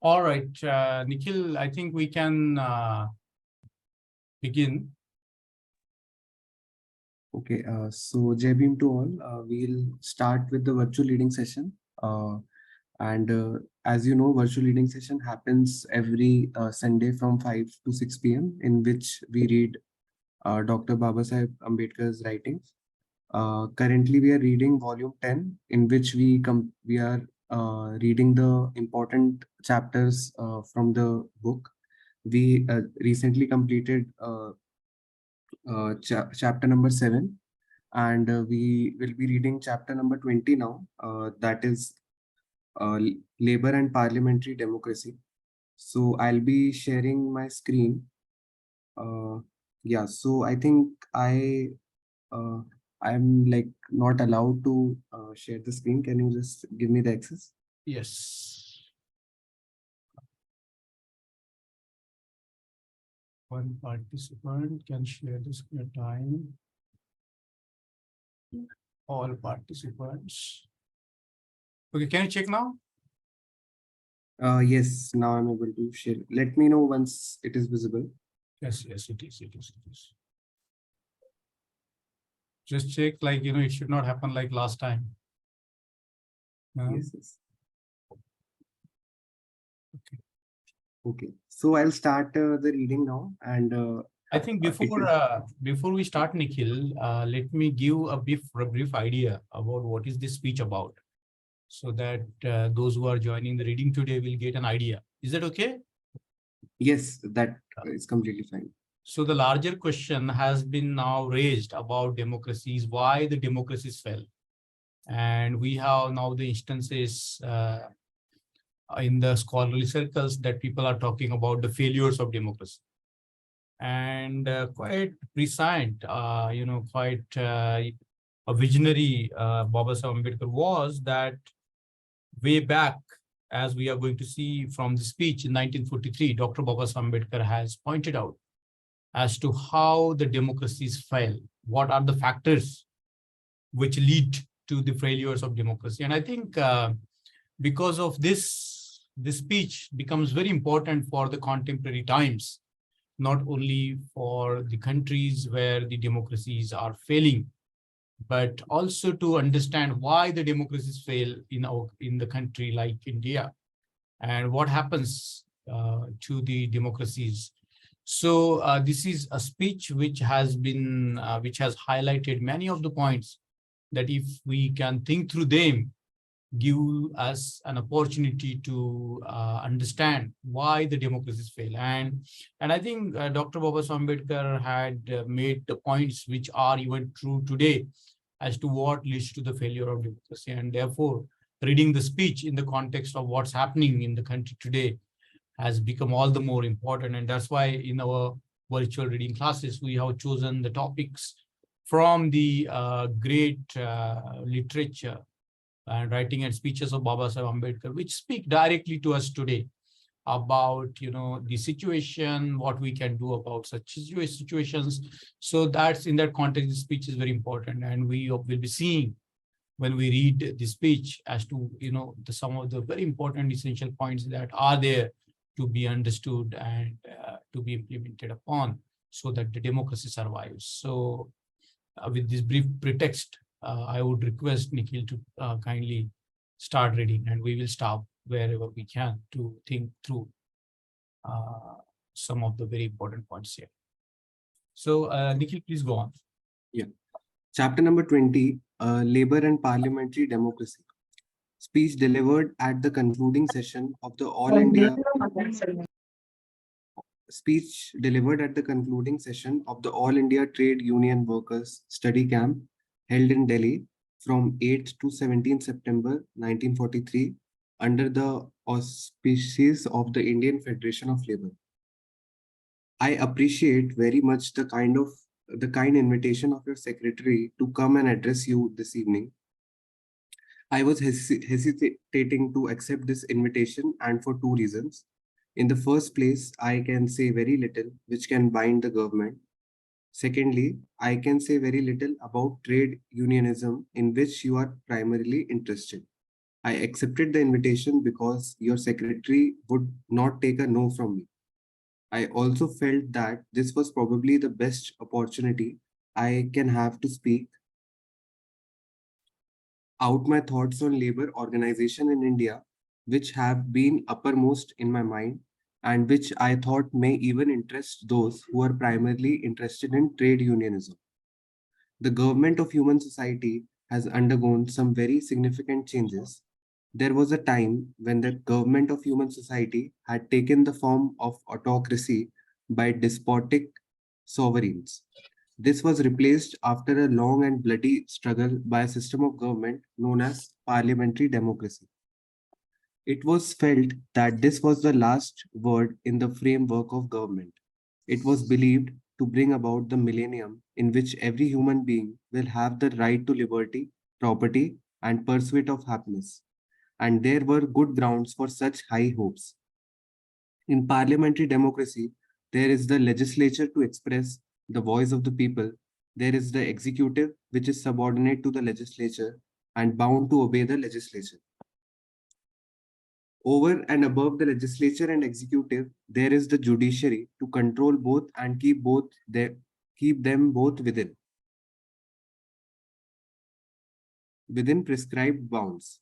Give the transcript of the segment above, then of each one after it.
All right, Nikhil, I think we can begin. Okay, so Jai Bhim to all. We'll start with the virtual reading session. And as you know, virtual reading session happens every Sunday from 5 to 6 p.m. in which we read Dr. Babasaheb Ambedkar's writings. Currently, we are reading volume 10, in which we are reading the important chapters from the book. We recently completed chapter number 7, and we will be reading chapter number 20 now, that is Labor and Parliamentary Democracy. So I'll be sharing my screen. Yeah, so I think uh, I'm like not allowed to share the screen. Can you just give me the access? Yes. One participant can share the screen time. All participants. Okay, can you check now? Yes, now I'm able to share. Let me know once it is visible. Yes, yes, it is. It is. It is. Just check, like, it should not happen like last time. Yes, yes. Okay, so I'll start the reading now, and I think before we start, Nikhil, let me give a brief idea about what is this speech about, so that those who are joining the reading today will get an idea. Is that okay? yes, that is completely fine. So the larger question has been now raised about democracies, why the democracies fell. And we have now the instances in the scholarly circles that people are talking about the failures of democracy. And quite prescient, quite a visionary Babasaheb Ambedkar was that way back, as we are going to see from the speech in 1943, Dr. Babasaheb Ambedkar has pointed out as to how the democracies fail. What are the factors which lead to the failures of democracy? And I think because of this speech becomes very important for the contemporary times, not only for the countries where the democracies are failing, but also to understand why the democracies fail in the country like India, and what happens to the democracies. So this is a speech which has highlighted many of the points that, if we can think through them, give us an opportunity to understand why the democracies fail. And I think Dr. Babasaheb Ambedkar had made the points which are even true today as to what leads to the failure of democracy. And therefore, reading the speech in the context of what's happening in the country today has become all the more important. And that's why in our virtual reading classes, we have chosen the topics from the great literature and writing and speeches of Babasaheb Ambedkar, which speak directly to us today about the situation, what we can do about such situations. So that's in that context, the speech is very important, and we will be seeing when we read the speech as to some of the very important essential points that are there to be understood and to be implemented upon, so that the democracy survives. So with this brief pretext, I would request Nikhil to kindly start reading, and we will stop wherever we can to think through some of the very important points here. So Nikhil, please go on. Yeah. Chapter number 20, Labor and Parliamentary Democracy. Speech delivered at the concluding session of the All India Trade Union Workers Study Camp held in Delhi from 8th to 17th September 1943 under the auspices of the Indian Federation of Labour. I appreciate very much the kind invitation of your secretary to come and address you this evening. I was hesitating to accept this invitation, and for two reasons. In the first place, I can say very little which can bind the government. Secondly, I can say very little about trade unionism, in which you are primarily interested. I accepted the invitation because your secretary would not take a no from me. I also felt that this was probably the best opportunity I can have to speak out my thoughts on labor organization in India, which have been uppermost in my mind and which I thought may even interest those who are primarily interested in trade unionism. The government of human society has undergone some very significant changes. There was a time when the government of human society had taken the form of autocracy by despotic sovereigns. This was replaced after a long and bloody struggle by a system of government known as parliamentary democracy. It was felt that this was the last word in the framework of government. It was believed to bring about the millennium in which every human being will have the right to liberty, property, and pursuit of happiness. And there were good grounds for such high hopes. In parliamentary democracy, there is the legislature to express the voice of the people. There is the executive, which is subordinate to the legislature and bound to obey the legislature. Over and above the legislature and executive, there is the judiciary to control both and keep them both within prescribed bounds.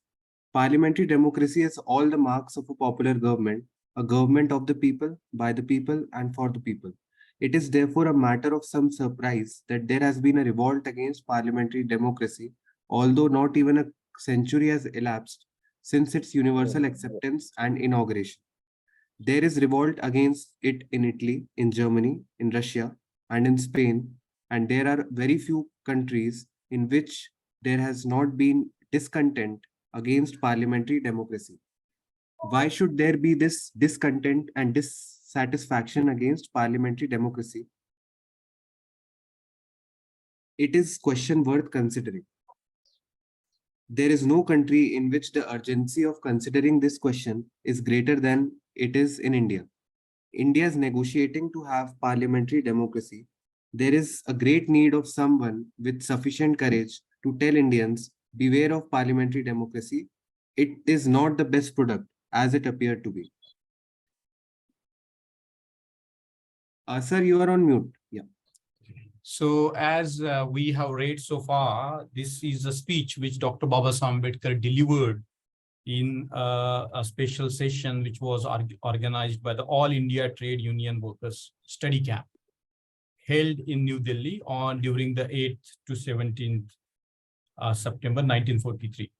Parliamentary democracy has all the marks of a popular government, a government of the people, by the people, and for the people. It is therefore a matter of some surprise that there has been a revolt against parliamentary democracy, although not even a century has elapsed since its universal acceptance and inauguration. There is revolt against it in Italy, in Germany, in Russia, and in Spain, and there are very few countries in which there has not been discontent against parliamentary democracy. Why should there be this discontent and dissatisfaction against parliamentary democracy? It is question worth considering. There is no country in which the urgency of considering this question is greater than it is in India. India is negotiating to have parliamentary democracy. There is a great need of someone with sufficient courage to tell Indians, beware of parliamentary democracy. It is not the best product as it appeared to be. Sir, you are on mute. Yeah. So as we have read so far, this is a speech which Dr. Babasaheb Ambedkar delivered in a special session which was organized by the All India Trade Union Workers Study Camp held in New Delhi during the 8th to 17th September 1943.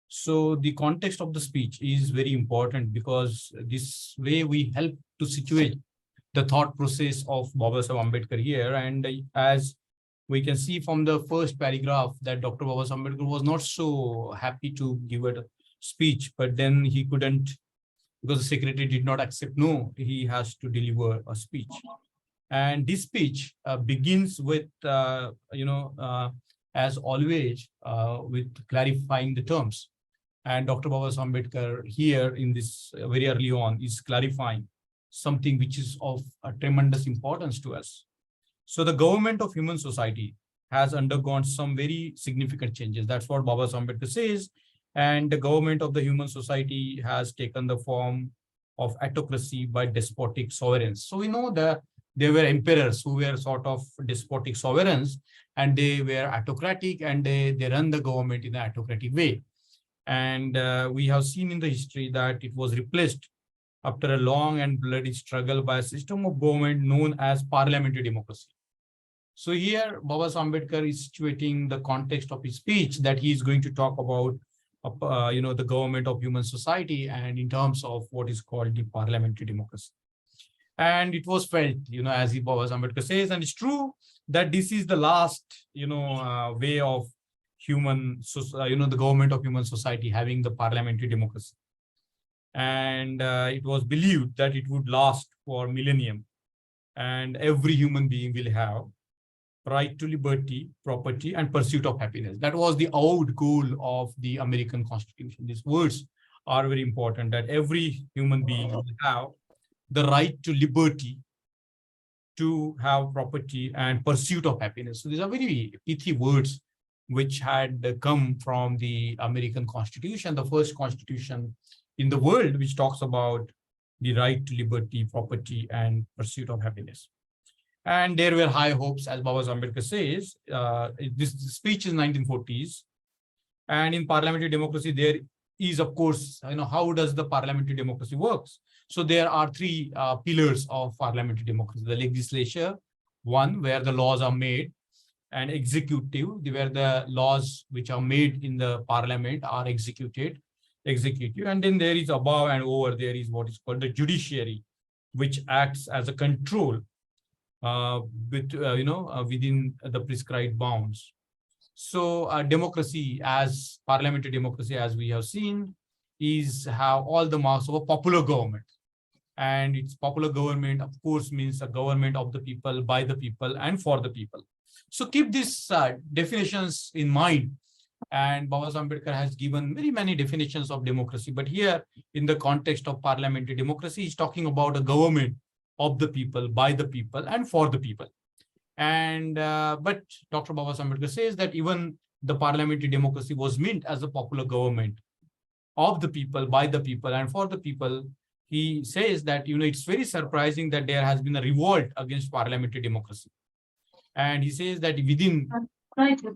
So the context of the speech is very important because this way we help to situate the thought process of Babasaheb Ambedkar here. And as we can see from the first paragraph that Dr. Babasaheb Ambedkar was not so happy to give a speech, but then he couldn't, because the secretary did not accept no, he has to deliver a speech. And this speech begins with, as always, with clarifying the terms. And Dr. Babasaheb Ambedkar here in this very early on is clarifying something which is of a tremendous importance to us. So the government of human society has undergone some very significant changes. That's what Babasaheb Ambedkar says. And the government of the human society has taken the form of autocracy by despotic sovereigns. So we know that there were emperors who were sort of despotic sovereigns, and they were autocratic, and they run the government in an autocratic way. And we have seen in the history that it was replaced after a long and bloody struggle by a system of government known as parliamentary democracy. So here, Babasaheb Ambedkar is situating the context of his speech that he is going to talk about, the government of human society, and in terms of what is called the parliamentary democracy. And it was felt, as Babasaheb Ambedkar says, and it's true that this is the last, way of the government of human society having the parliamentary democracy. And it was believed that it would last for millennium, and every human being will have right to liberty, property, and pursuit of happiness. That was the avowed goal of the American Constitution. These words are very important, that every human being will have the right to liberty, to have property, and pursuit of happiness. So these are very pithy words which had come from the American Constitution, the first constitution in the world, which talks about the right to liberty, property, and pursuit of happiness. And there were high hopes, as Babasaheb Ambedkar says. This speech is 1940s. And in parliamentary democracy, there is, of course, how does the parliamentary democracy works? So there are three pillars of parliamentary democracy: the legislature, one where the laws are made, and executive, where the laws which are made in the parliament are executed, executive. And then there is above and over, there is what is called the judiciary, which acts as a control within the prescribed bounds. So democracy, as parliamentary democracy, as we have seen, is have all the marks of a popular government. And its popular government, of course, means a government of the people, by the people, and for the people. So keep these definitions in mind. And Babasaheb Ambedkar has given very many definitions of democracy. But here, in the context of parliamentary democracy, he's talking about a government of the people, by the people, and for the people. And but Dr. Babasaheb Ambedkar says that even the parliamentary democracy was meant as a popular government of the people, by the people, and for the people. He says that it's very surprising that there has been a revolt against parliamentary democracy. And he says that within what is called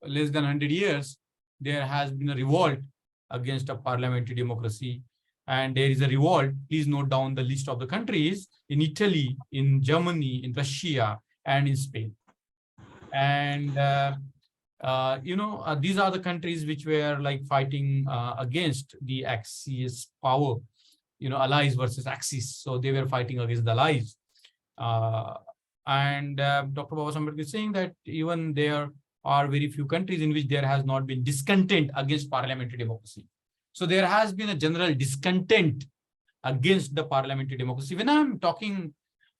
less than 100 years, there has been a revolt against a parliamentary democracy. And there is a revolt, please note down the list of the countries, in Italy, in Germany, in Russia, and in Spain. And these are the countries which were like fighting against the Axis power, allies versus Axis. So they were fighting against the allies. And Dr. Babasaheb Ambedkar is saying that even there are very few countries in which there has not been discontent against parliamentary democracy. So there has been a general discontent against the parliamentary democracy. When I'm talking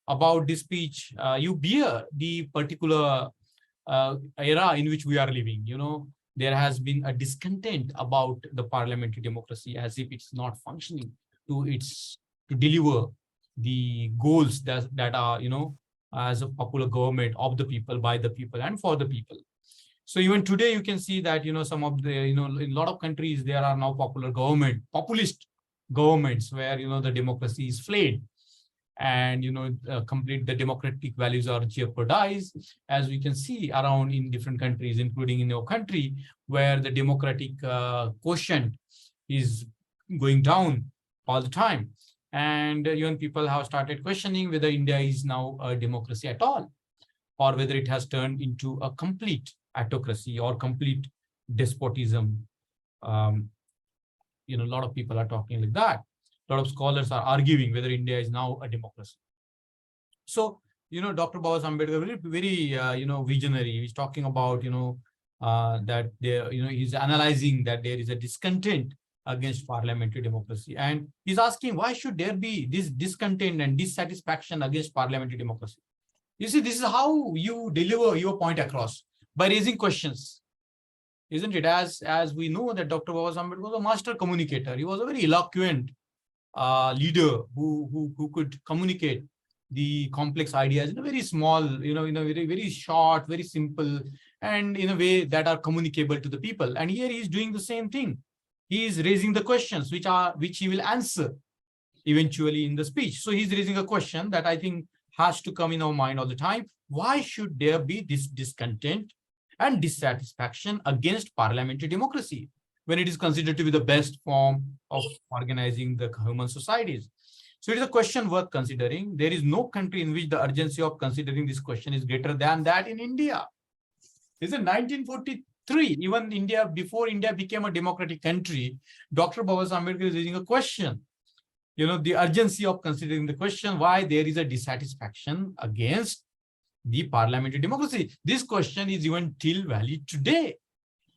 about this speech, you bear the particular era in which we are living. There has been a discontent about the parliamentary democracy, as if it's not functioning to deliver the goals that are, as a popular government of the people, by the people, and for the people. So even today, you can see that, some of the, in a lot of countries, there are now populist governments where, the democracy is flayed. And the democratic values are jeopardized, as we can see around in different countries, including in your country, where the democratic quotient is going down all the time. And even people have started questioning whether India is now a democracy at all, or whether it has turned into a complete autocracy or complete despotism. A lot of people are talking like that. A lot of scholars are arguing whether India is now a democracy. So, Dr. Babasaheb Ambedkar, very, visionary. He's talking about, that there, he's analyzing that there is a discontent against parliamentary democracy. And he's asking, why should there be this discontent and dissatisfaction against parliamentary democracy? You see, this is how you deliver your point across, by raising questions. Isn't it? As we know that Dr. Babasaheb Ambedkar was a master communicator. He was a very eloquent leader who could communicate the complex ideas in a very small, in a very, very short, very simple, and in a way that are communicable to the people. And here he is doing the same thing. He is raising the questions which he will answer eventually in the speech. So he's raising a question that I think has to come in our mind all the time. Why should there be this discontent and dissatisfaction against parliamentary democracy, when it is considered to be the best form of organizing the human societies? So it is a question worth considering. There is no country in which the urgency of considering this question is greater than that in India. This is 1943, even India, before India became a democratic country, Dr. Babasaheb Ambedkar is raising a question. The urgency of considering the question, why there is a dissatisfaction against the parliamentary democracy. This question is even still valid today.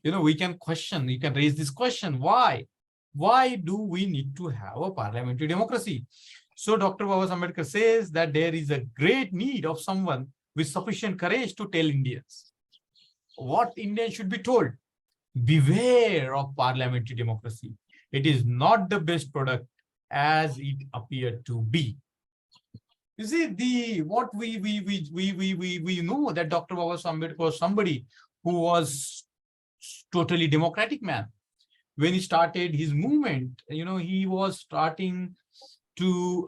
We can question, you can raise this question, why? Why do we need to have a parliamentary democracy? So Dr. Babasaheb Ambedkar says that there is a great need of someone with sufficient courage to tell Indians what Indians should be told. Beware of parliamentary democracy. It is not the best product as it appeared to be. You see, what we know that Dr. Babasaheb Ambedkar was somebody who was totally democratic man. When he started his movement, he was starting to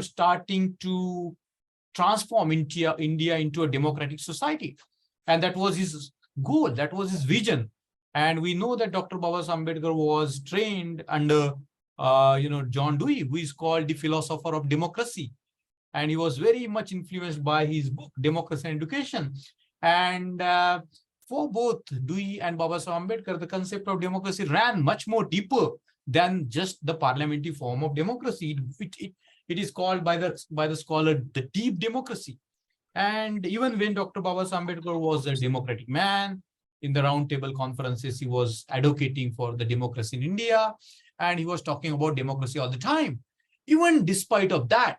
starting to transform India into a democratic society. And that was his goal, that was his vision. And we know that Dr. Babasaheb Ambedkar was trained under John Dewey, who is called the philosopher of democracy. And he was very much influenced by his book, Democracy and Education. And for both Dewey and Babasaheb Ambedkar, the concept of democracy ran much more deeper than just the parliamentary form of democracy. It is called by the scholar the deep democracy. And even when Dr. Babasaheb Ambedkar was a democratic man, in the roundtable conferences, he was advocating for the democracy in India, and he was talking about democracy all the time. Even despite of that,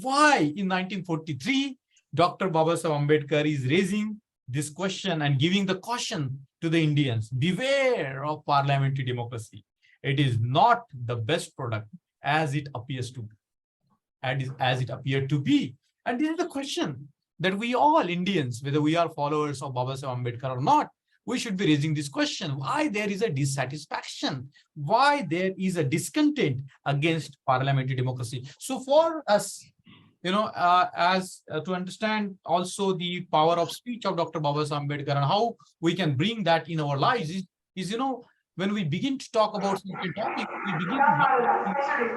why in 1943, Dr. Babasaheb Ambedkar is raising this question and giving the caution to the Indians, beware of parliamentary democracy. It is not the best product as it appears to be, as it appeared to be. And this is the question that we all Indians, whether we are followers of Babasaheb Ambedkar or not, we should be raising this question, why there is a dissatisfaction, why there is a discontent against parliamentary democracy. So for us, to understand also the power of speech of Dr. Babasaheb Ambedkar and how we can bring that in our lives is when we begin to talk about certain topics, we begin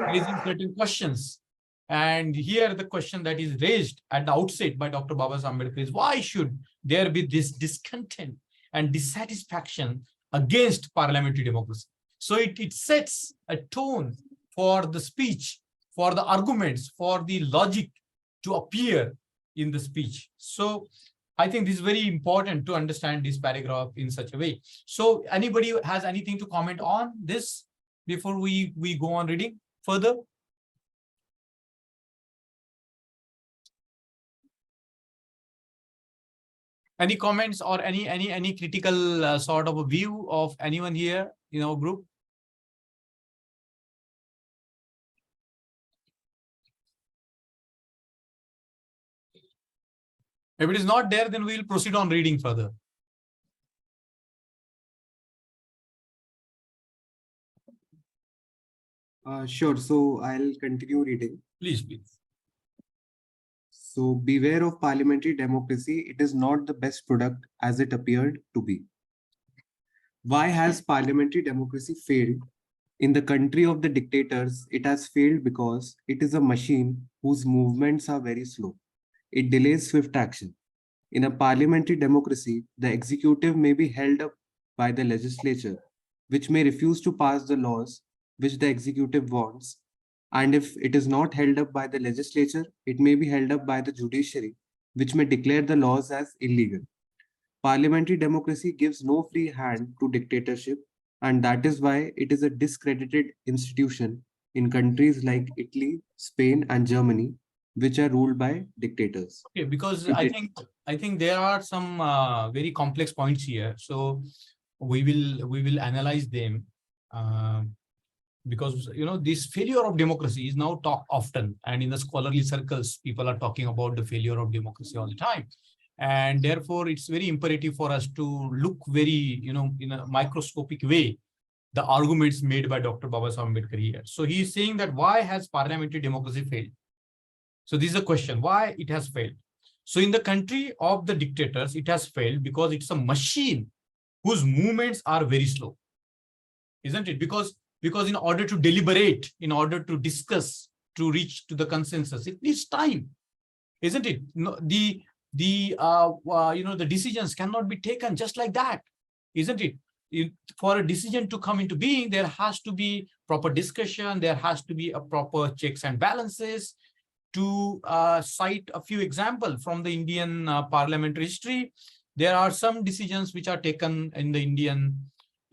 raising certain questions. And here the question that is raised at the outset by Dr. Babasaheb Ambedkar is, why should there be this discontent and dissatisfaction against parliamentary democracy? So it sets a tone for the speech, for the arguments, for the logic to appear in the speech. So I think this is very important to understand this paragraph in such a way. So anybody has anything to comment on this before we go on reading further? Any comments or any critical sort of a view of anyone here in our group? If it is not there, then we will proceed on reading further. Sure. So I'll continue reading. Please, please. So beware of parliamentary democracy. It is not the best product as it appeared to be. Why has parliamentary democracy failed? In the country of the dictators, it has failed because it is a machine whose movements are very slow. It delays swift action. In a parliamentary democracy, the executive may be held up by the legislature, which may refuse to pass the laws which the executive wants. And if it is not held up by the legislature, it may be held up by the judiciary, which may declare the laws as illegal. Parliamentary democracy gives no free hand to dictatorship, and that is why it is a discredited institution in countries like Italy, Spain, and Germany, which are ruled by dictators. Okay, because I think there are some very complex points here. So we will analyze them. Because this failure of democracy is now talked often, and in the scholarly circles people are talking about the failure of democracy all the time, and therefore it's very imperative for us to look very in a microscopic way the arguments made by Dr. Babasaheb Ambedkar here. So he is saying that why has parliamentary democracy failed? So this is a question, why it has failed. So in the country of the dictators, it has failed because it's a machine whose movements are very slow, isn't it? Because in order to deliberate, in order to discuss, to reach to the consensus, it needs time, isn't it? The decisions cannot be taken just like that, isn't it? For a decision to come into being, there has to be proper discussion, there has to be a proper checks and balances. To cite a few examples from the Indian parliamentary history, there are some decisions which are taken in the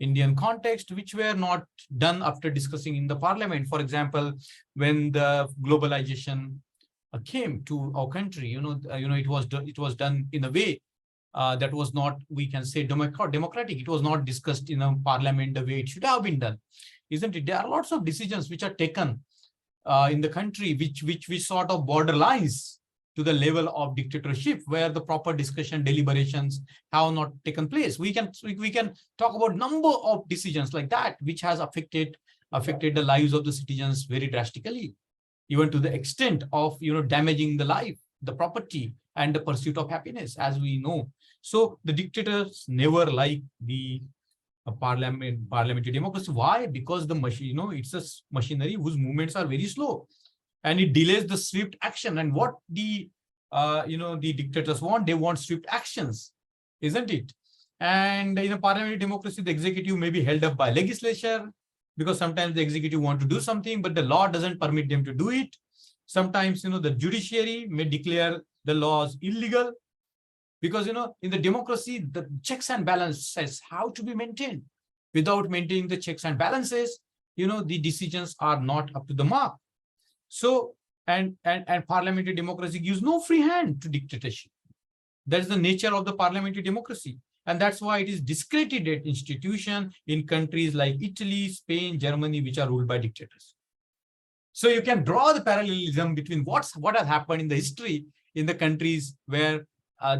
Indian context, which were not done after discussing in the parliament. For example, when the globalization came to our country, it was done in a way that was not, we can say, democratic. It was not discussed in a parliament the way it should have been done, isn't it? There are lots of decisions which are taken in the country which sort of borderlines to the level of dictatorship, where the proper discussion, deliberations have not taken place. We can talk about number of decisions like that which has affected the lives of the citizens very drastically, even to the extent of damaging the life, the property, and the pursuit of happiness, as we know. So the dictators never like the parliamentary democracy. Why? Because the machine, it's a machinery whose movements are very slow, and it delays the swift action. And what the the dictators want, they want swift actions, isn't it? And in a parliamentary democracy, the executive may be held up by legislature, because sometimes the executive want to do something, but the law doesn't permit them to do it. Sometimes the judiciary may declare the laws illegal, because in the democracy, the checks and balances have to be maintained. Without maintaining the checks and balances, the decisions are not up to the mark. So and parliamentary democracy gives no free hand to dictatorship. That's the nature of the parliamentary democracy, and that's why it is discredited institution in countries like Italy, Spain, Germany, which are ruled by dictators. So you can draw the parallelism between what has happened in the history in the countries where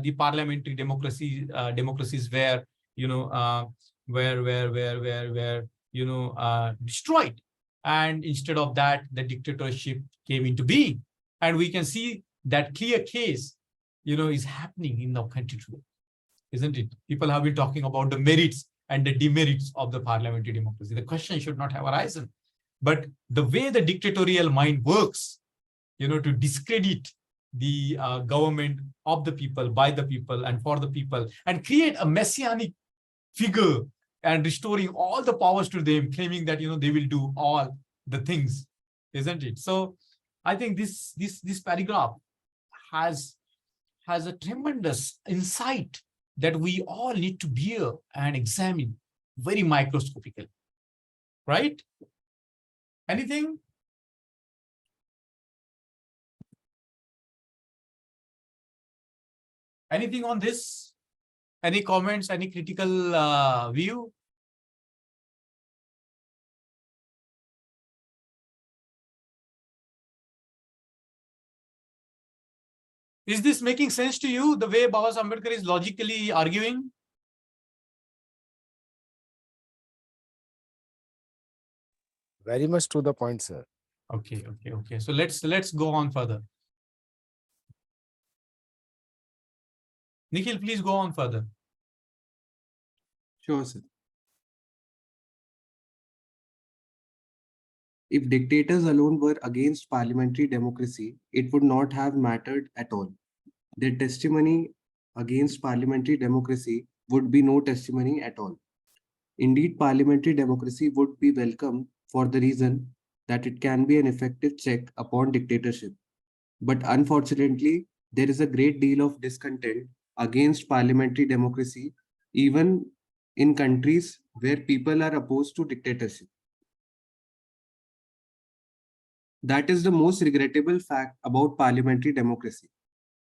the parliamentary democracies were destroyed, and instead of that, the dictatorship came into being. And we can see that clear case is happening in our country today, isn't it? People have been talking about the merits and the demerits of the parliamentary democracy. The question should not have arisen, but the way the dictatorial mind works, to discredit the government of the people, by the people, and for the people, and create a messianic figure and restoring all the powers to them, claiming that they will do all the things, isn't it? So I think this paragraph has a tremendous insight that we all need to bear and examine very microscopically, right? Anything? Anything on this? Any comments, any critical view? Is this making sense to you, the way Babasaheb Ambedkar is logically arguing? Very much to the point, sir. Okay. So let's go on further. Nikhil, please go on further. Sure, sir. If dictators alone were against parliamentary democracy, it would not have mattered at all. Their testimony against parliamentary democracy would be no testimony at all. Indeed, parliamentary democracy would be welcome for the reason that it can be an effective check upon dictatorship. But unfortunately, there is a great deal of discontent against parliamentary democracy, even in countries where people are opposed to dictatorship. That is the most regrettable fact about parliamentary democracy.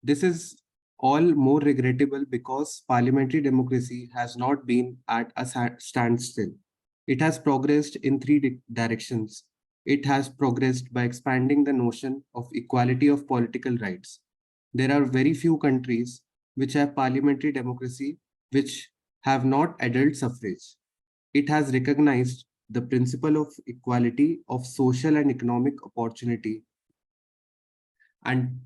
This is all more regrettable because parliamentary democracy has not been at a standstill. It has progressed in three directions. It has progressed by expanding the notion of equality of political rights. There are very few countries which have parliamentary democracy which have not adult suffrage. It has recognized the principle of equality of social and economic opportunity. And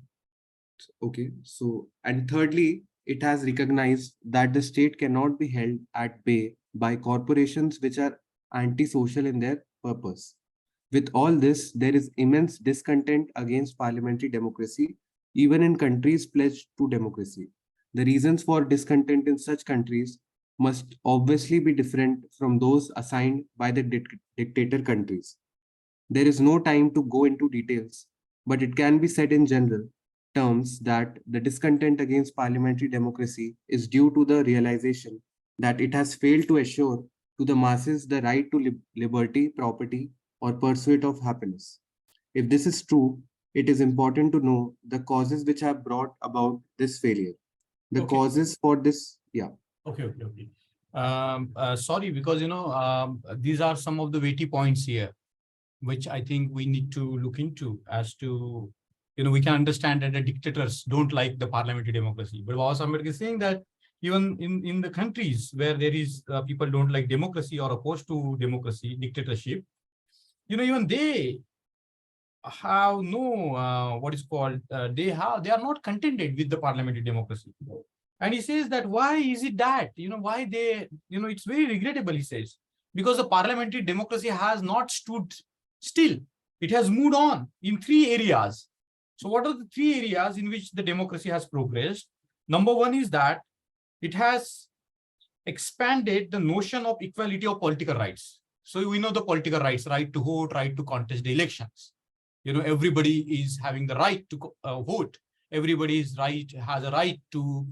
thirdly, it has recognized that the state cannot be held at bay by corporations which are antisocial in their purpose. With all this, there is immense discontent against parliamentary democracy, even in countries pledged to democracy. The reasons for discontent in such countries must obviously be different from those assigned by the dictator countries. There is no time to go into details, but it can be said in general terms that the discontent against parliamentary democracy is due to the realization that it has failed to assure to the masses the right to liberty, property, or pursuit of happiness. If this is true, it is important to know the causes which have brought about this failure. The causes for this, Okay. Sorry, because these are some of the weighty points here. which I think we need to look into as to, we can understand that the dictators don't like the parliamentary democracy. But Babasaheb Ambedkar is saying that even in the countries where there is people don't like democracy or opposed to democracy, dictatorship, even they have no what is called they are not contented with the parliamentary democracy. And he says that why is it that why they it's very regrettable, he says, because the parliamentary democracy has not stood still. It has moved on in 3 areas. So what are the 3 areas in which the democracy has progressed? Number one is that it has expanded the notion of equality of political rights. So we know the political rights, right to vote, right to contest the elections. Everybody is having the right to vote. Everybody has a right to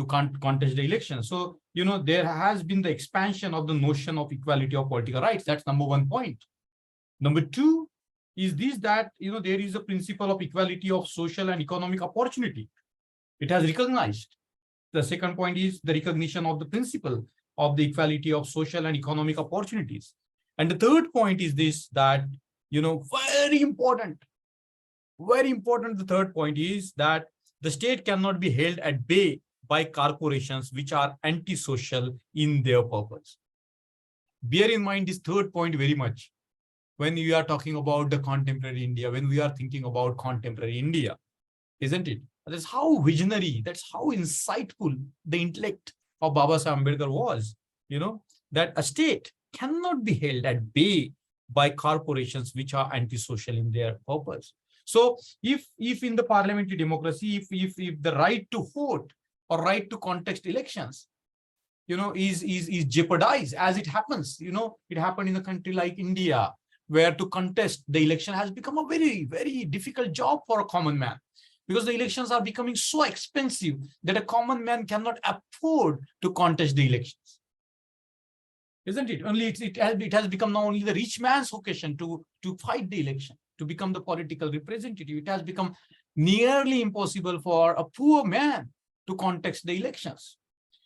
contest the election. So, there has been the expansion of the notion of equality of political rights. That's number one point. Number two is this, that, there is a principle of equality of social and economic opportunity. It has recognized. The second point is the recognition of the principle of the equality of social and economic opportunities. And the third point is this, that, very important. The third point is that the state cannot be held at bay by corporations which are antisocial in their purpose. Bear in mind this third point very much when we are talking about the contemporary India, when we are thinking about contemporary India, isn't it? That's how visionary, that's how insightful the intellect of Babasaheb Ambedkar was, that a state cannot be held at bay by corporations which are antisocial in their purpose. So if in the parliamentary democracy, if the right to vote or right to contest elections, is jeopardized, as it happens, it happened in a country like India, where to contest the election has become a very, very difficult job for a common man, because the elections are becoming so expensive that a common man cannot afford to contest the elections. Isn't it? Only it has become now only the rich man's occasion to fight the election, to become the political representative. It has become nearly impossible for a poor man to contest the elections.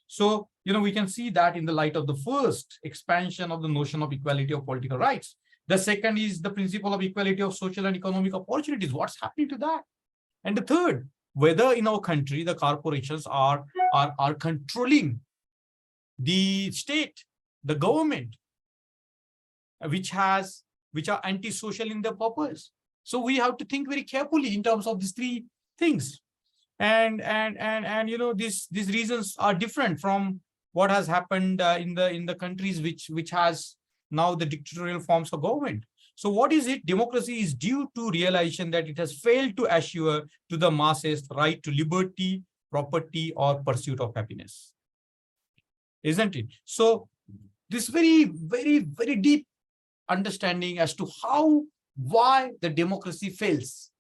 So, we can see that in the light of the first expansion of the notion of equality of political rights. The second is the principle of equality of social and economic opportunities. What's happening to that? And the third, whether in our country the corporations are controlling the state, the government, which are antisocial in their purpose. So we have to think very carefully in terms of these 3 things. And these reasons are different from what has happened in the countries which has now the dictatorial forms of government. So what is it? Democracy is due to realization that it has failed to assure to the masses right to liberty, property, or pursuit of happiness. Isn't it? So this very, very, very deep understanding as to why the democracy fails.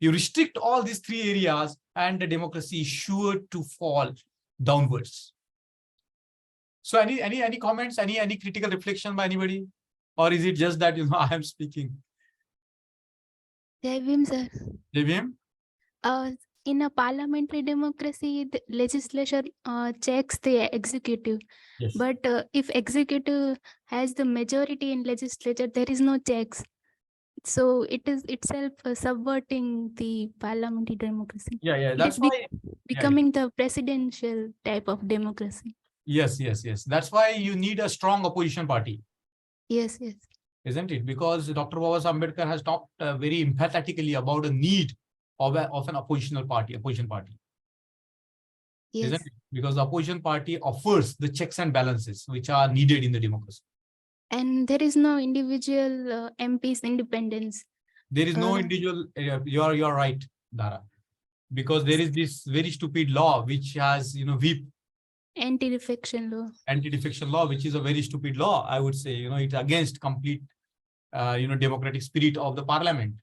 You restrict all these 3 areas and the democracy is sure to fall downwards. So any comments, any critical reflection by anybody? Or is it just that, I am speaking? Jai Bhim, sir. Jai Bhim? In a parliamentary democracy, the legislature checks the executive. Yes. But if executive has the majority in legislature, there is no checks. So it is itself subverting the parliamentary democracy. Yeah. That's why becoming the presidential type of democracy. Yes. That's why you need a strong opposition party. Yes. Isn't it? Because Dr. Babasaheb Ambedkar has talked very emphatically about the need of an opposition party. Yes. Isn't it? Because the opposition party offers the checks and balances which are needed in the democracy. And there is no individual MP's independence. There is no individual. You're right, Dara. Because there is this very stupid law which has, whip. Anti-defection law. Anti-defection law, which is a very stupid law, I would say. It's against complete, democratic spirit of the parliament.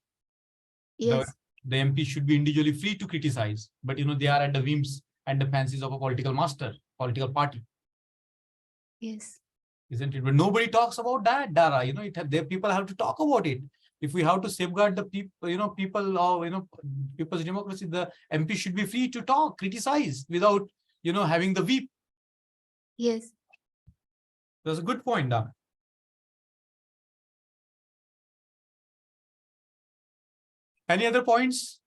Yes. The MP should be individually free to criticize, but they are at the whims and the fancies of a political master, political party. Yes. Isn't it? But nobody talks about that, Dara. People have to talk about it. If we have to safeguard the people, people's democracy, the MP should be free to talk, criticize without, having the whip. Yes. That's a good point, Dara. Any other points?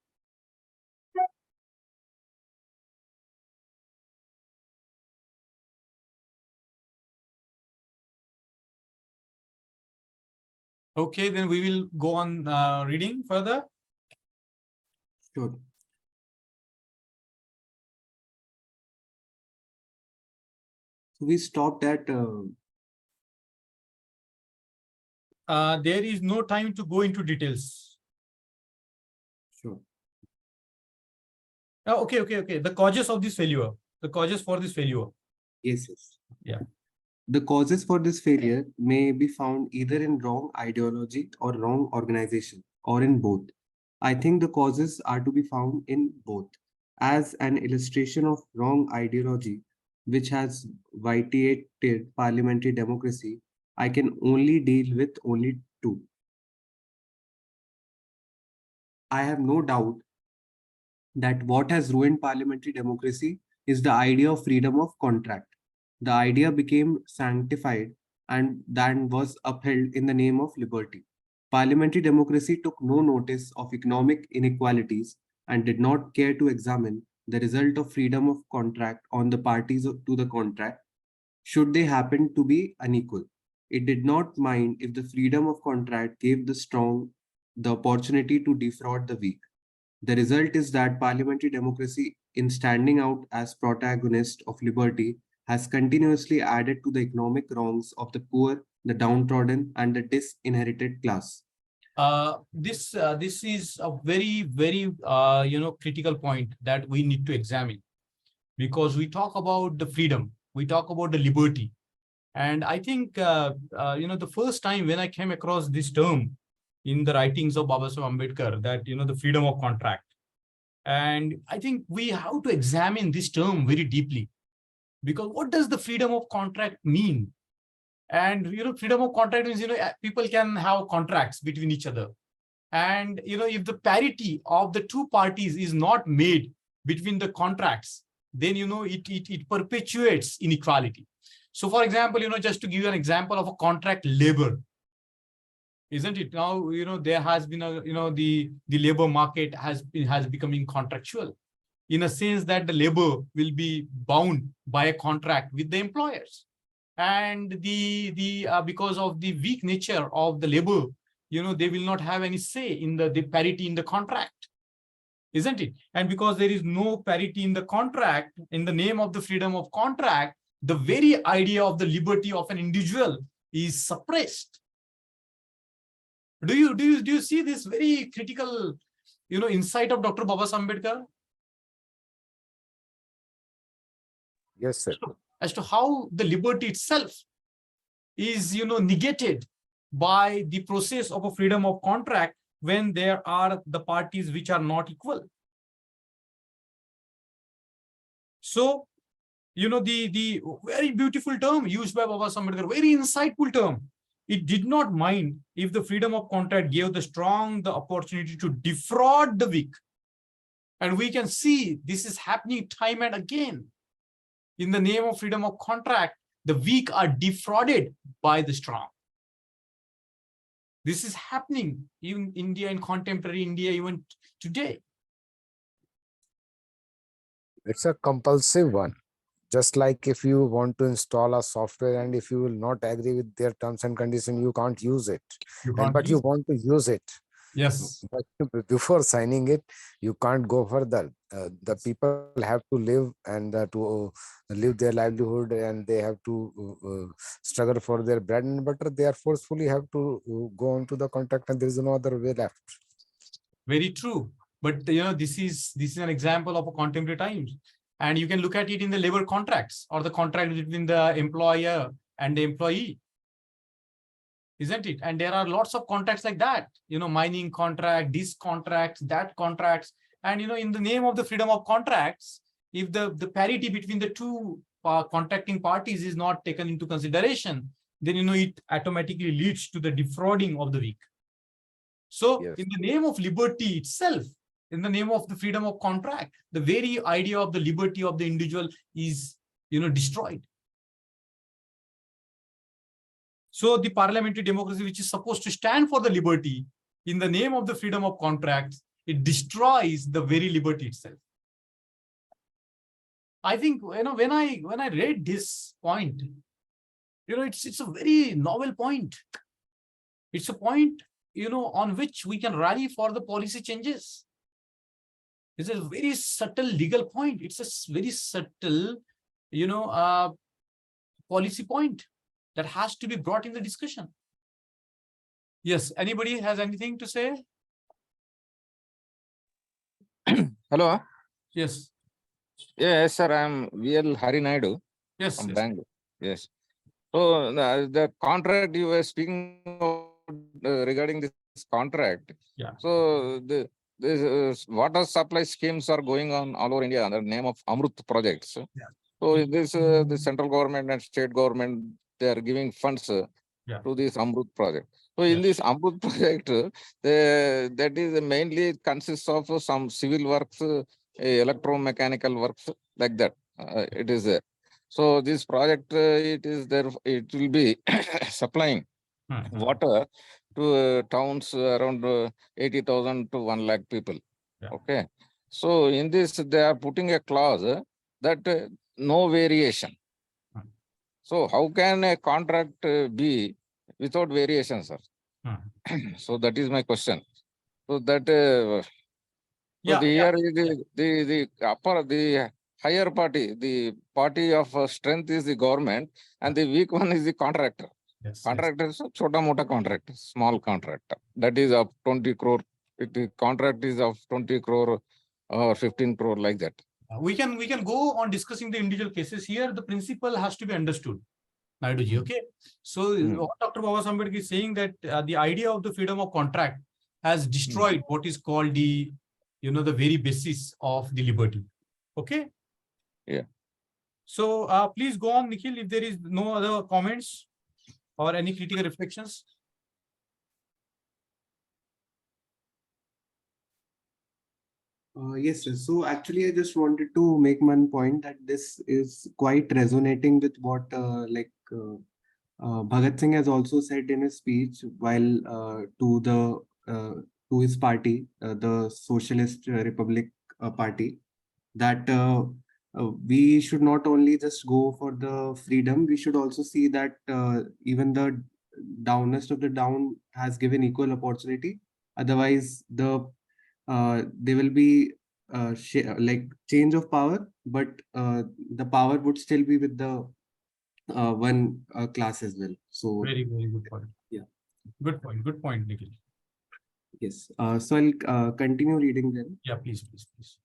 Okay, then we will go on reading further. Sure. So we stopped at There is no time to go into details. sure. Oh, okay. The causes of this failure. The causes for this failure. Yes, yes. Yeah. The causes for this failure may be found either in wrong ideology or wrong organization, or in both. I think the causes are to be found in both. As an illustration of wrong ideology, which has vitiated parliamentary democracy, I can only deal with only two. I have no doubt that what has ruined parliamentary democracy is the idea of freedom of contract. The idea became sanctified and then was upheld in the name of liberty. Parliamentary democracy took no notice of economic inequalities and did not care to examine the result of freedom of contract on the parties to the contract, should they happen to be unequal. It did not mind if the freedom of contract gave the strong the opportunity to defraud the weak. The result is that parliamentary democracy, in standing out as protagonist of liberty, has continuously added to the economic wrongs of the poor, the downtrodden, and the disinherited class. This is a very critical point that we need to examine, because we talk about the freedom, we talk about the liberty, and I think the first time when I came across this term in the writings of Babasaheb Ambedkar, that the freedom of contract, and I think we have to examine this term very deeply, because what does the freedom of contract mean? And freedom of contract means people can have contracts between each other, and if the parity of the two parties is not made between the contracts, then it perpetuates inequality. So for example, just to give you an example of a contract labor, isn't it? Now there has been a the labor market has becoming contractual, in a sense that the labor will be bound by a contract with the employers, and the because of the weak nature of the labor, they will not have any say in the parity in the contract, isn't it? And because there is no parity in the contract, in the name of the freedom of contract, the very idea of the liberty of an individual is suppressed. Do you see this very critical insight of Dr. Babasaheb Ambedkar? Yes, sir. As to how the liberty itself is negated by the process of a freedom of contract when there are the parties which are not equal. So the very beautiful term used by Babasaheb Ambedkar, very insightful term. It did not mind if the freedom of contract gave the strong the opportunity to defraud the weak. And we can see this is happening time and again. In the name of freedom of contract, the weak are defrauded by the strong. This is happening in India, in contemporary India, even today. It's a compulsive one. Just like if you want to install a software and if you will not agree with their terms and conditions, you can't use it. But you want to use it. Yes. But before signing it, you can't go further. The people have to live and to live their livelihood, and they have to struggle for their bread and butter. They are forcefully have to go on to the contract, and there is no other way left. Very true. But this is an example of a contemporary times. And you can look at it in the labor contracts or the contract between the employer and the employee, isn't it? And there are lots of contracts like that, mining contract, this contracts, that contracts. And, in the name of the freedom of contracts, if the parity between the two contracting parties is not taken into consideration, then, it automatically leads to the defrauding of the weak. So Yes. in the name of liberty itself, in the name of the freedom of contract, the very idea of the liberty of the individual is, destroyed. So the parliamentary democracy, which is supposed to stand for the liberty in the name of the freedom of contracts, it destroys the very liberty itself. I think, when I read this point, it's a very novel point. It's a point, on which we can rally for the policy changes. It's a very subtle legal point. It's a very subtle, policy point that has to be brought in the discussion. Yes, anybody has anything to say? Hello. Yes, Yes, sir. I'm VL Hari Naidu yes, from yes. Bangalore. Yes. So the contract you were speaking about, regarding this contract. Yeah. So this water supply schemes are going on all over India under the name of Amrut projects. Yeah. So this the central government and state government, they are giving funds Yeah. to this Amrut project. So in Yes. this Amrut project, that is mainly consists of some civil works, electromechanical works, like that. It is there. So this project, it is there. It will be supplying water to towns around 80,000 to 1 lakh people. Yeah. Okay. So in this, they are putting a clause that no variation. Hmm. So how can a contract be without variation, sir? So that is my question. So that so Yeah, the yeah. here the upper, the higher party, the party of strength is the government, and the weak one is the contractor. Yes, yes. Contractor is a chota mota contractor, small contractor. That is of 20 crore. The contract is of 20 crore or 15 crore, like that. We can go on discussing the individual cases. Here, the principle has to be understood, Naiduji. Okay. So what Dr. Babasaheb Ambedkar is saying, that the idea of the freedom of contract has destroyed what is called the, the very basis of the liberty. Okay. Yeah. So please go on, Nikhil, if there is no other comments or any critical reflections. Yes, sir. So actually, I just wanted to make one point that this is quite resonating with what Bhagat Singh has also said in his speech while to his party, the Socialist Republic Party, that we should not only just go for the freedom, we should also see that even the downest of the down has given equal opportunity. Otherwise, there will be like change of power, but the power would still be with the one class as well. So Very, very good point. Yeah. Good point, Nikhil. yes, so I'll continue reading then. Yeah, please, please, please.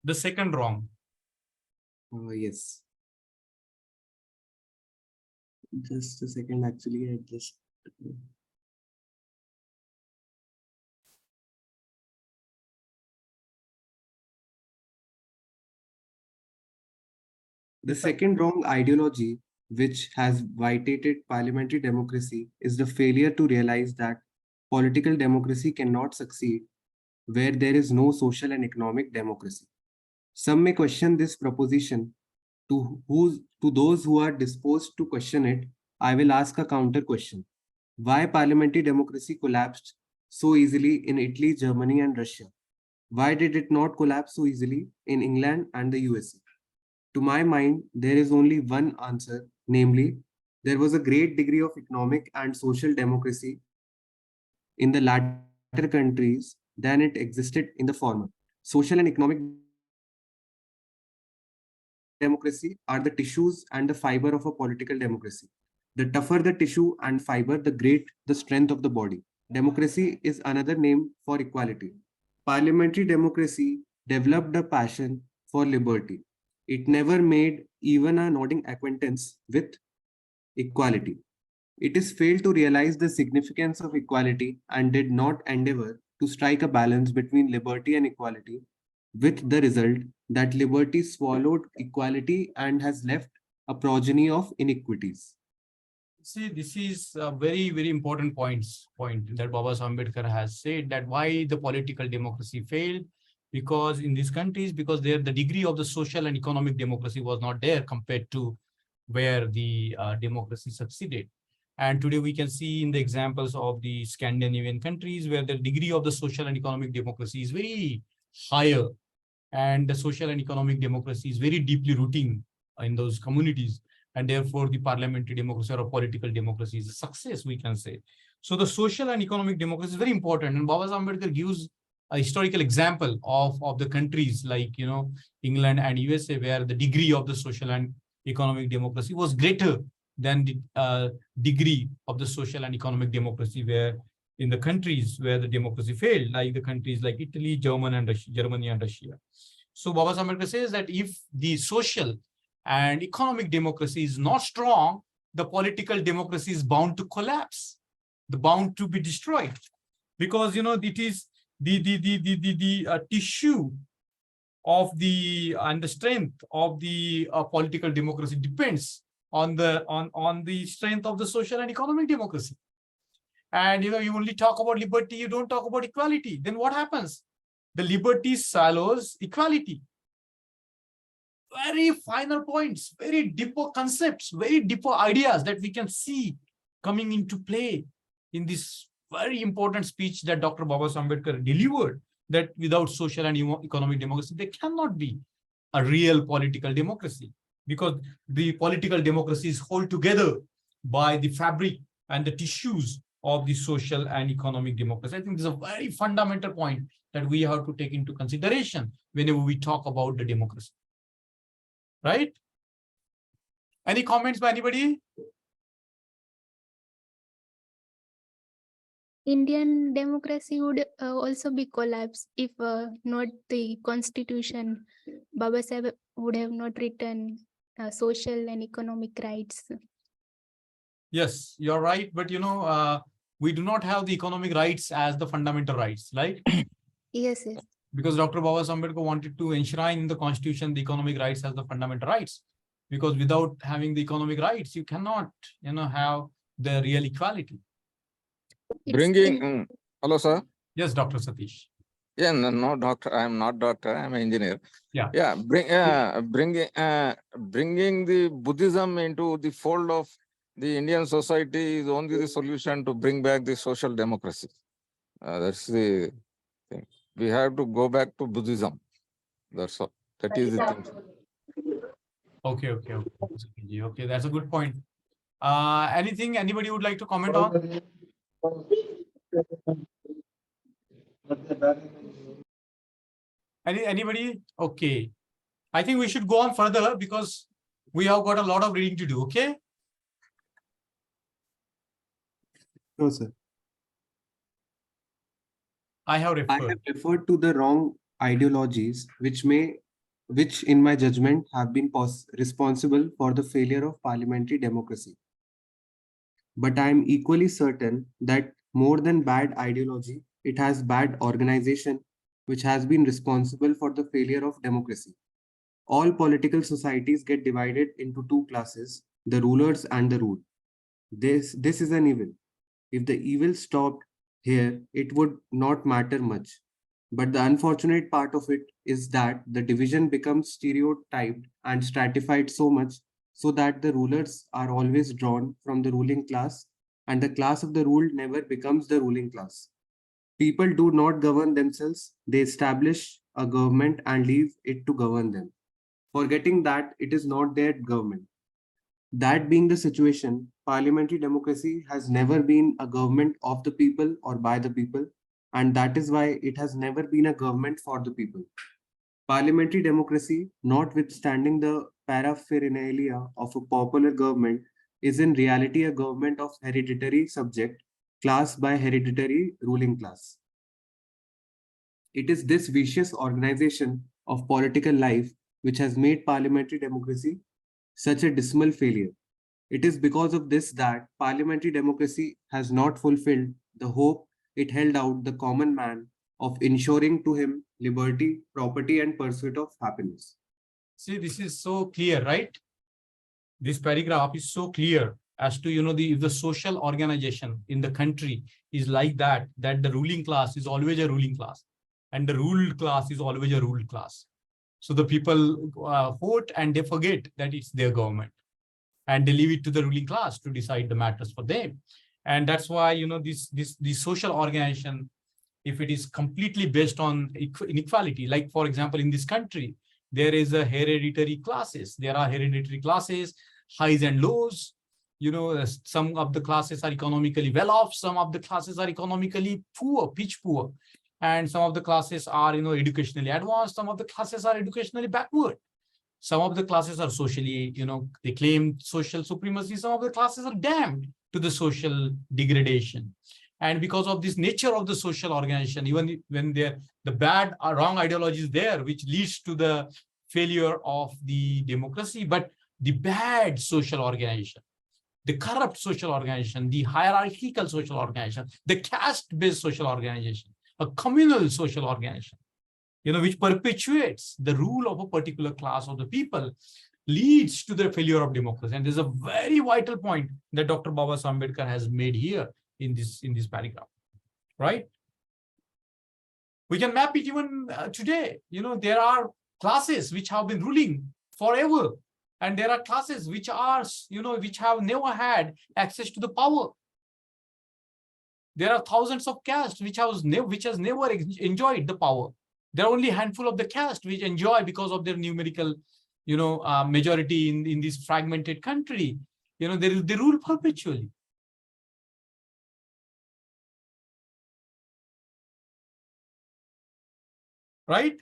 The second wrong. Yes. Just a second, actually, I just. The second wrong ideology, which has vitiated parliamentary democracy, is the failure to realize that political democracy cannot succeed where there is no social and economic democracy. Some may question this proposition. To those who are disposed to question it, I will ask a counter question. Why parliamentary democracy collapsed so easily in Italy, Germany, and Russia? Why did it not collapse so easily in England and the USA? To my mind, there is only one answer, namely, there was a great degree of economic and social democracy in the latter countries than it existed in the former. Social and economic democracy are the tissues and the fiber of a political democracy. The tougher the tissue and fiber, the great the strength of the body. Democracy is another name for equality. Parliamentary democracy developed a passion for liberty. It never made even a nodding acquaintance with equality. It is failed to realize the significance of equality and did not endeavor to strike a balance between liberty and equality, with the result that liberty swallowed equality and has left a progeny of iniquities. See, this is a very, very important point that Babasaheb Ambedkar has said, that why the political democracy failed, because in these countries, because there the degree of the social and economic democracy was not there compared to where the democracy succeeded. And today we can see in the examples of the Scandinavian countries where the degree of the social and economic democracy is very higher, and the social and economic democracy is very deeply rooting in those communities. And therefore, the parliamentary democracy or political democracy is a success, we can say. So the social and economic democracy is very important. And Babasaheb Ambedkar gives a historical example of the countries like, England and USA, where the degree of the social and economic democracy was greater than the degree of the social and economic democracy where in the countries where the democracy failed, like the countries like Italy, Germany and Russia. So Babasaheb Ambedkar says that if the social and economic democracy is not strong, the political democracy is bound to collapse, bound to be destroyed, because it is the tissue of the and the strength of the political democracy depends on the strength of the social and economic democracy. And you only talk about liberty, you don't talk about equality. Then what happens? The liberty silos equality. Very final points, very deeper concepts, very deeper ideas that we can see coming into play in this very important speech that Dr. Babasaheb Ambedkar delivered, that without social and economic democracy, there cannot be a real political democracy, because the political democracy is held together by the fabric and the tissues of the social and economic democracy. I think this is a very fundamental point that we have to take into consideration whenever we talk about the democracy. Right? Any comments by anybody? Indian democracy would also be collapsed if not the constitution. Babasaheb would have not written social and economic rights. Yes, you're right. But we do not have the economic rights as the fundamental rights, right? Yes, yes. Because Dr. Babasaheb Ambedkar wanted to enshrine in the constitution the economic rights as the fundamental rights. Because without having the economic rights, you cannot, have the real equality. Bringing, hello, sir. Yes, Dr. Satish. Yeah, no, doctor. I'm not doctor. I'm an engineer. Yeah. Yeah, bringing the Buddhism into the fold of the Indian society is only the solution to bring back the social democracy. That's the thing. We have to go back to Buddhism. That's all. That is the thing. Okay. Okay, that's a good point. Anything anybody would like to comment on? Anybody? Okay. I think we should go on further because we have got a lot of reading to do. Okay. No, sir. I have I referred. have referred to the wrong ideologies, which in my judgment have been responsible for the failure of parliamentary democracy. But I am equally certain that more than bad ideology, it has bad organization, which has been responsible for the failure of democracy. All political societies get divided into two classes, the rulers and the ruled. This is an evil. If the evil stopped here, it would not matter much. But the unfortunate part of it is that the division becomes stereotyped and stratified so much so that the rulers are always drawn from the ruling class and the class of the ruled never becomes the ruling class. People do not govern themselves, they establish a government and leave it to govern them, forgetting that it is not their government. That being the situation, parliamentary democracy has never been a government of the people or by the people, and that is why it has never been a government for the people. Parliamentary democracy, notwithstanding the paraphernalia of a popular government, is in reality a government of hereditary subject, class by hereditary ruling class. It is this vicious organization of political life which has made parliamentary democracy such a dismal failure. It is because of this that parliamentary democracy has not fulfilled the hope it held out the common man of ensuring to him liberty, property, and pursuit of happiness. See, this is so clear, right? This paragraph is so clear as to, if the social organization in the country is like that the ruling class is always a ruling class and the ruled class is always a ruled class. So the people vote and they forget that it's their government. and they leave it to the ruling class to decide the matters for them. And that's why, this social organization, if it is completely based on inequality, like for example, in this country, there is a hereditary classes. There are hereditary classes, highs and lows. Some of the classes are economically well off. Some of the classes are economically poor, pitch poor. And some of the classes are, educationally advanced. Some of the classes are educationally backward. Some of the classes are socially, they claim social supremacy. Some of the classes are damned to the social degradation. And because of this nature of the social organization, even when the bad or wrong ideology is there, which leads to the failure of the democracy, but the bad social organization, the corrupt social organization, the hierarchical social organization, the caste-based social organization, a communal social organization, which perpetuates the rule of a particular class of the people, leads to the failure of democracy. And there's a very vital point that Dr. Babasaheb Ambedkar has made here in this paragraph, right? We can map it even today. There are classes which have been ruling forever, and there are classes which are, which have never had access to the power. There are thousands of castes which has never enjoyed the power. There are only a handful of the caste which enjoy because of their numerical, majority in this fragmented country. They rule perpetually. Right?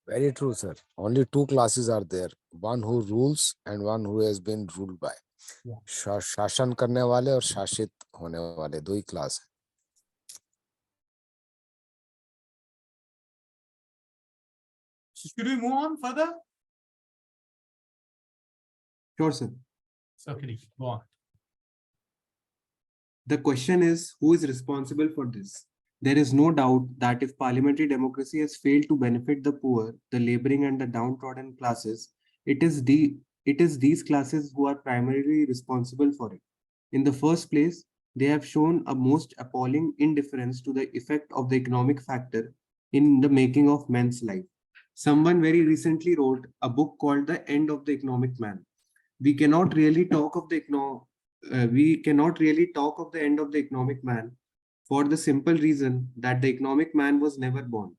Very true, sir. Only two classes are there. One who rules and one who has been ruled by. Yeah. शासन करने वाले और शासित होने वाले, दो ही class है. Should we move on further? Sure, sir. Okay, go on. The question is, who is responsible for this? There is no doubt that if parliamentary democracy has failed to benefit the poor, the laboring and the downtrodden classes, it is these classes who are primarily responsible for it. In the first place, they have shown a most appalling indifference to the effect of the economic factor in the making of men's life. Someone very recently wrote a book called The End of the Economic Man. We cannot really talk of the end of the economic man for the simple reason that the economic man was never born.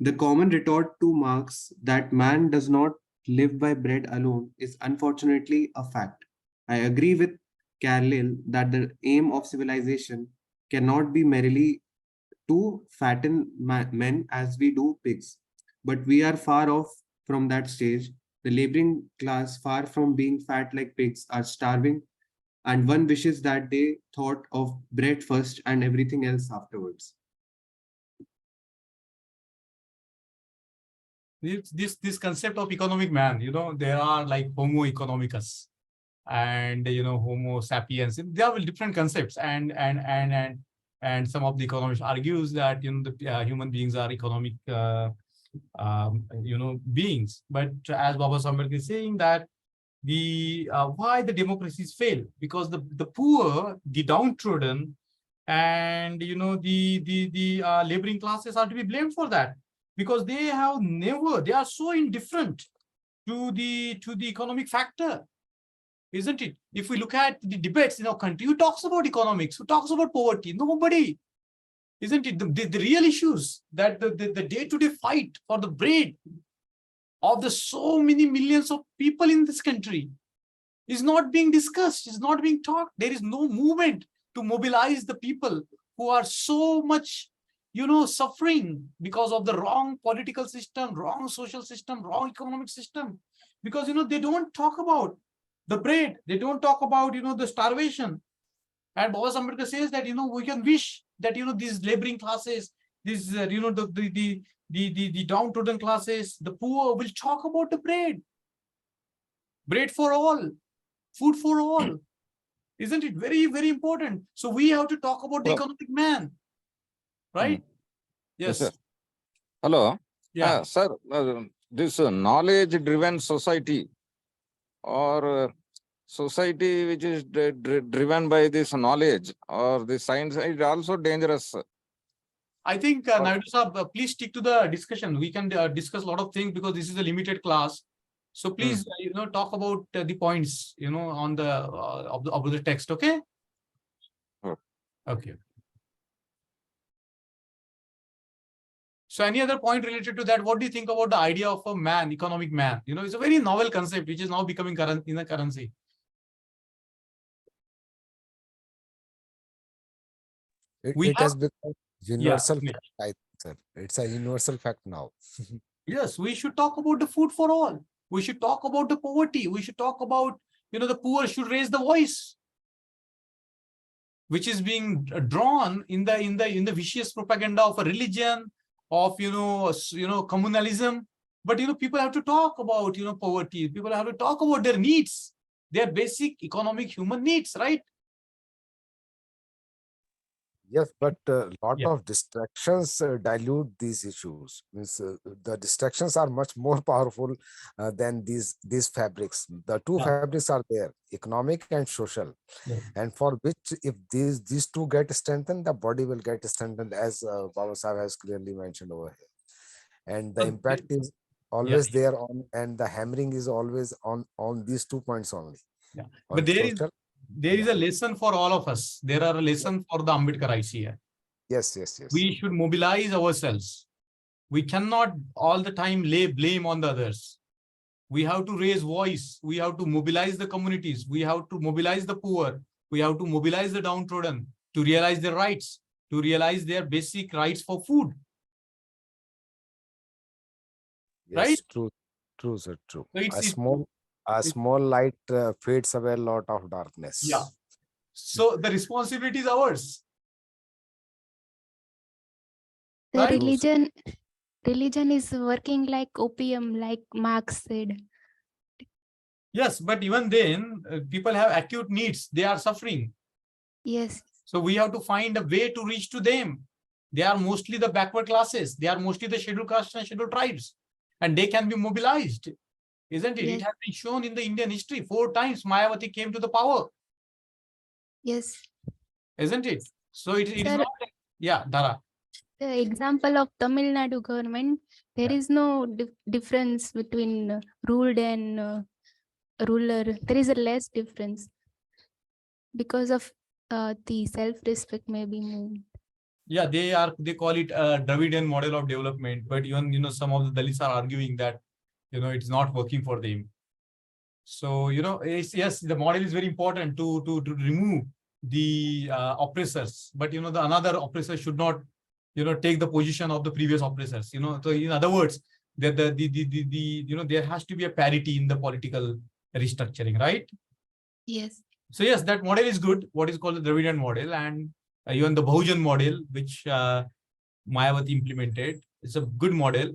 The common retort to Marx that man does not live by bread alone is unfortunately a fact. I agree with Carlyle that the aim of civilization cannot be merely to fatten men as we do pigs, but we are far off from that stage. The laboring class, far from being fat like pigs, are starving, and one wishes that they thought of bread first and everything else afterwards. This concept of economic man, there are like Homo economicus and Homo sapiens. They are different concepts, and some of the economists argues that the human beings are economic beings. But as Babasaheb Ambedkar is saying that why the democracies fail, because the poor, the downtrodden, and the laboring classes are to be blamed for that, because they are so indifferent to the economic factor, isn't it? If we look at the debates in our country, who talks about economics, who talks about poverty? Nobody. Isn't it? The real issues, that the day-to-day fight for the bread of the so many millions of people in this country is not being discussed, is not being talked. There is no movement to mobilize the people who are so much, suffering because of the wrong political system, wrong social system, wrong economic system. Because, they don't talk about the bread. They don't talk about, the starvation. And Babasaheb Ambedkar says that, we can wish that, these laboring classes, these, the downtrodden classes, the poor will talk about the bread. Bread for all, food for all. Isn't it very, very important? So we have to talk about the economic man, right? Yes. Yes, sir. Hello. Yeah. Sir, this knowledge-driven society, or society which is driven by this knowledge or the science, is also dangerous. I think, Naidu Sahab, please stick to the discussion. We can discuss a lot of things because this is a limited class. So please, talk about the points, on the of the text. Okay. Sure. Okay. So any other point related to that? What do you think about the idea of a man, economic man? It's a very novel concept which is now becoming current in a currency. We It have, has become yeah. universal fact, I think, sir. It's a universal fact now. Yes, we should talk about the food for all. We should talk about the poverty. We should talk about, the poor should raise the voice, which is being drawn in the vicious propaganda of a religion, of communalism. But people have to talk about poverty. People have to talk about their needs, their basic economic human needs, right? Yes, but a lot Yeah. of distractions dilute these issues. Means, the distractions are much more powerful than these fabrics. The two Yeah. fabrics are there, economic and social, Yeah. and for which, if these two get strengthened, the body will get strengthened, as Babasaheb has clearly mentioned over here. And the So impact is yeah. always there on, and the hammering is always on these 2 points only. Yeah. On But there social. is a lesson for all of us. There are a lesson for the Ambedkarites here. Yes, yes, yes. We should mobilize ourselves. We cannot all the time lay blame on the others. We have to raise voice. We have to mobilize the communities. We have to mobilize the poor. We have to mobilize the downtrodden to realize their rights, to realize their basic rights for food. Yes, Right? true, sir, true. So A small light fades away a lot of darkness. yeah. So the responsibility is ours. The Right? religion is working like opium, like Marx said. Yes, but even then, people have acute needs. They are suffering. Yes. So we have to find a way to reach to them. They are mostly the backward classes. They are mostly the scheduled castes and scheduled tribes. And they can be mobilized. Isn't it? Yes. It has been shown in the Indian history. 4 times Mayawati came to the power. Yes. Isn't it? So it is Sir, not. Yeah, Dara. the example of Tamil Nadu government, there Yeah. is no difference between ruled and ruler. There is a less difference because of the self-respect maybe moved. Yeah, they call it a Dravidian model of development. But even, some of the Dalits are arguing that, it's not working for them. So, yes, the model is very important to remove the oppressors. But, the another oppressor should not, take the position of the previous oppressors. So in other words, there has to be a parity in the political restructuring, right? Yes. So yes, that model is good. What is called the Dravidian model, and even the Bahujan model, which Mayawati implemented, it's a good model.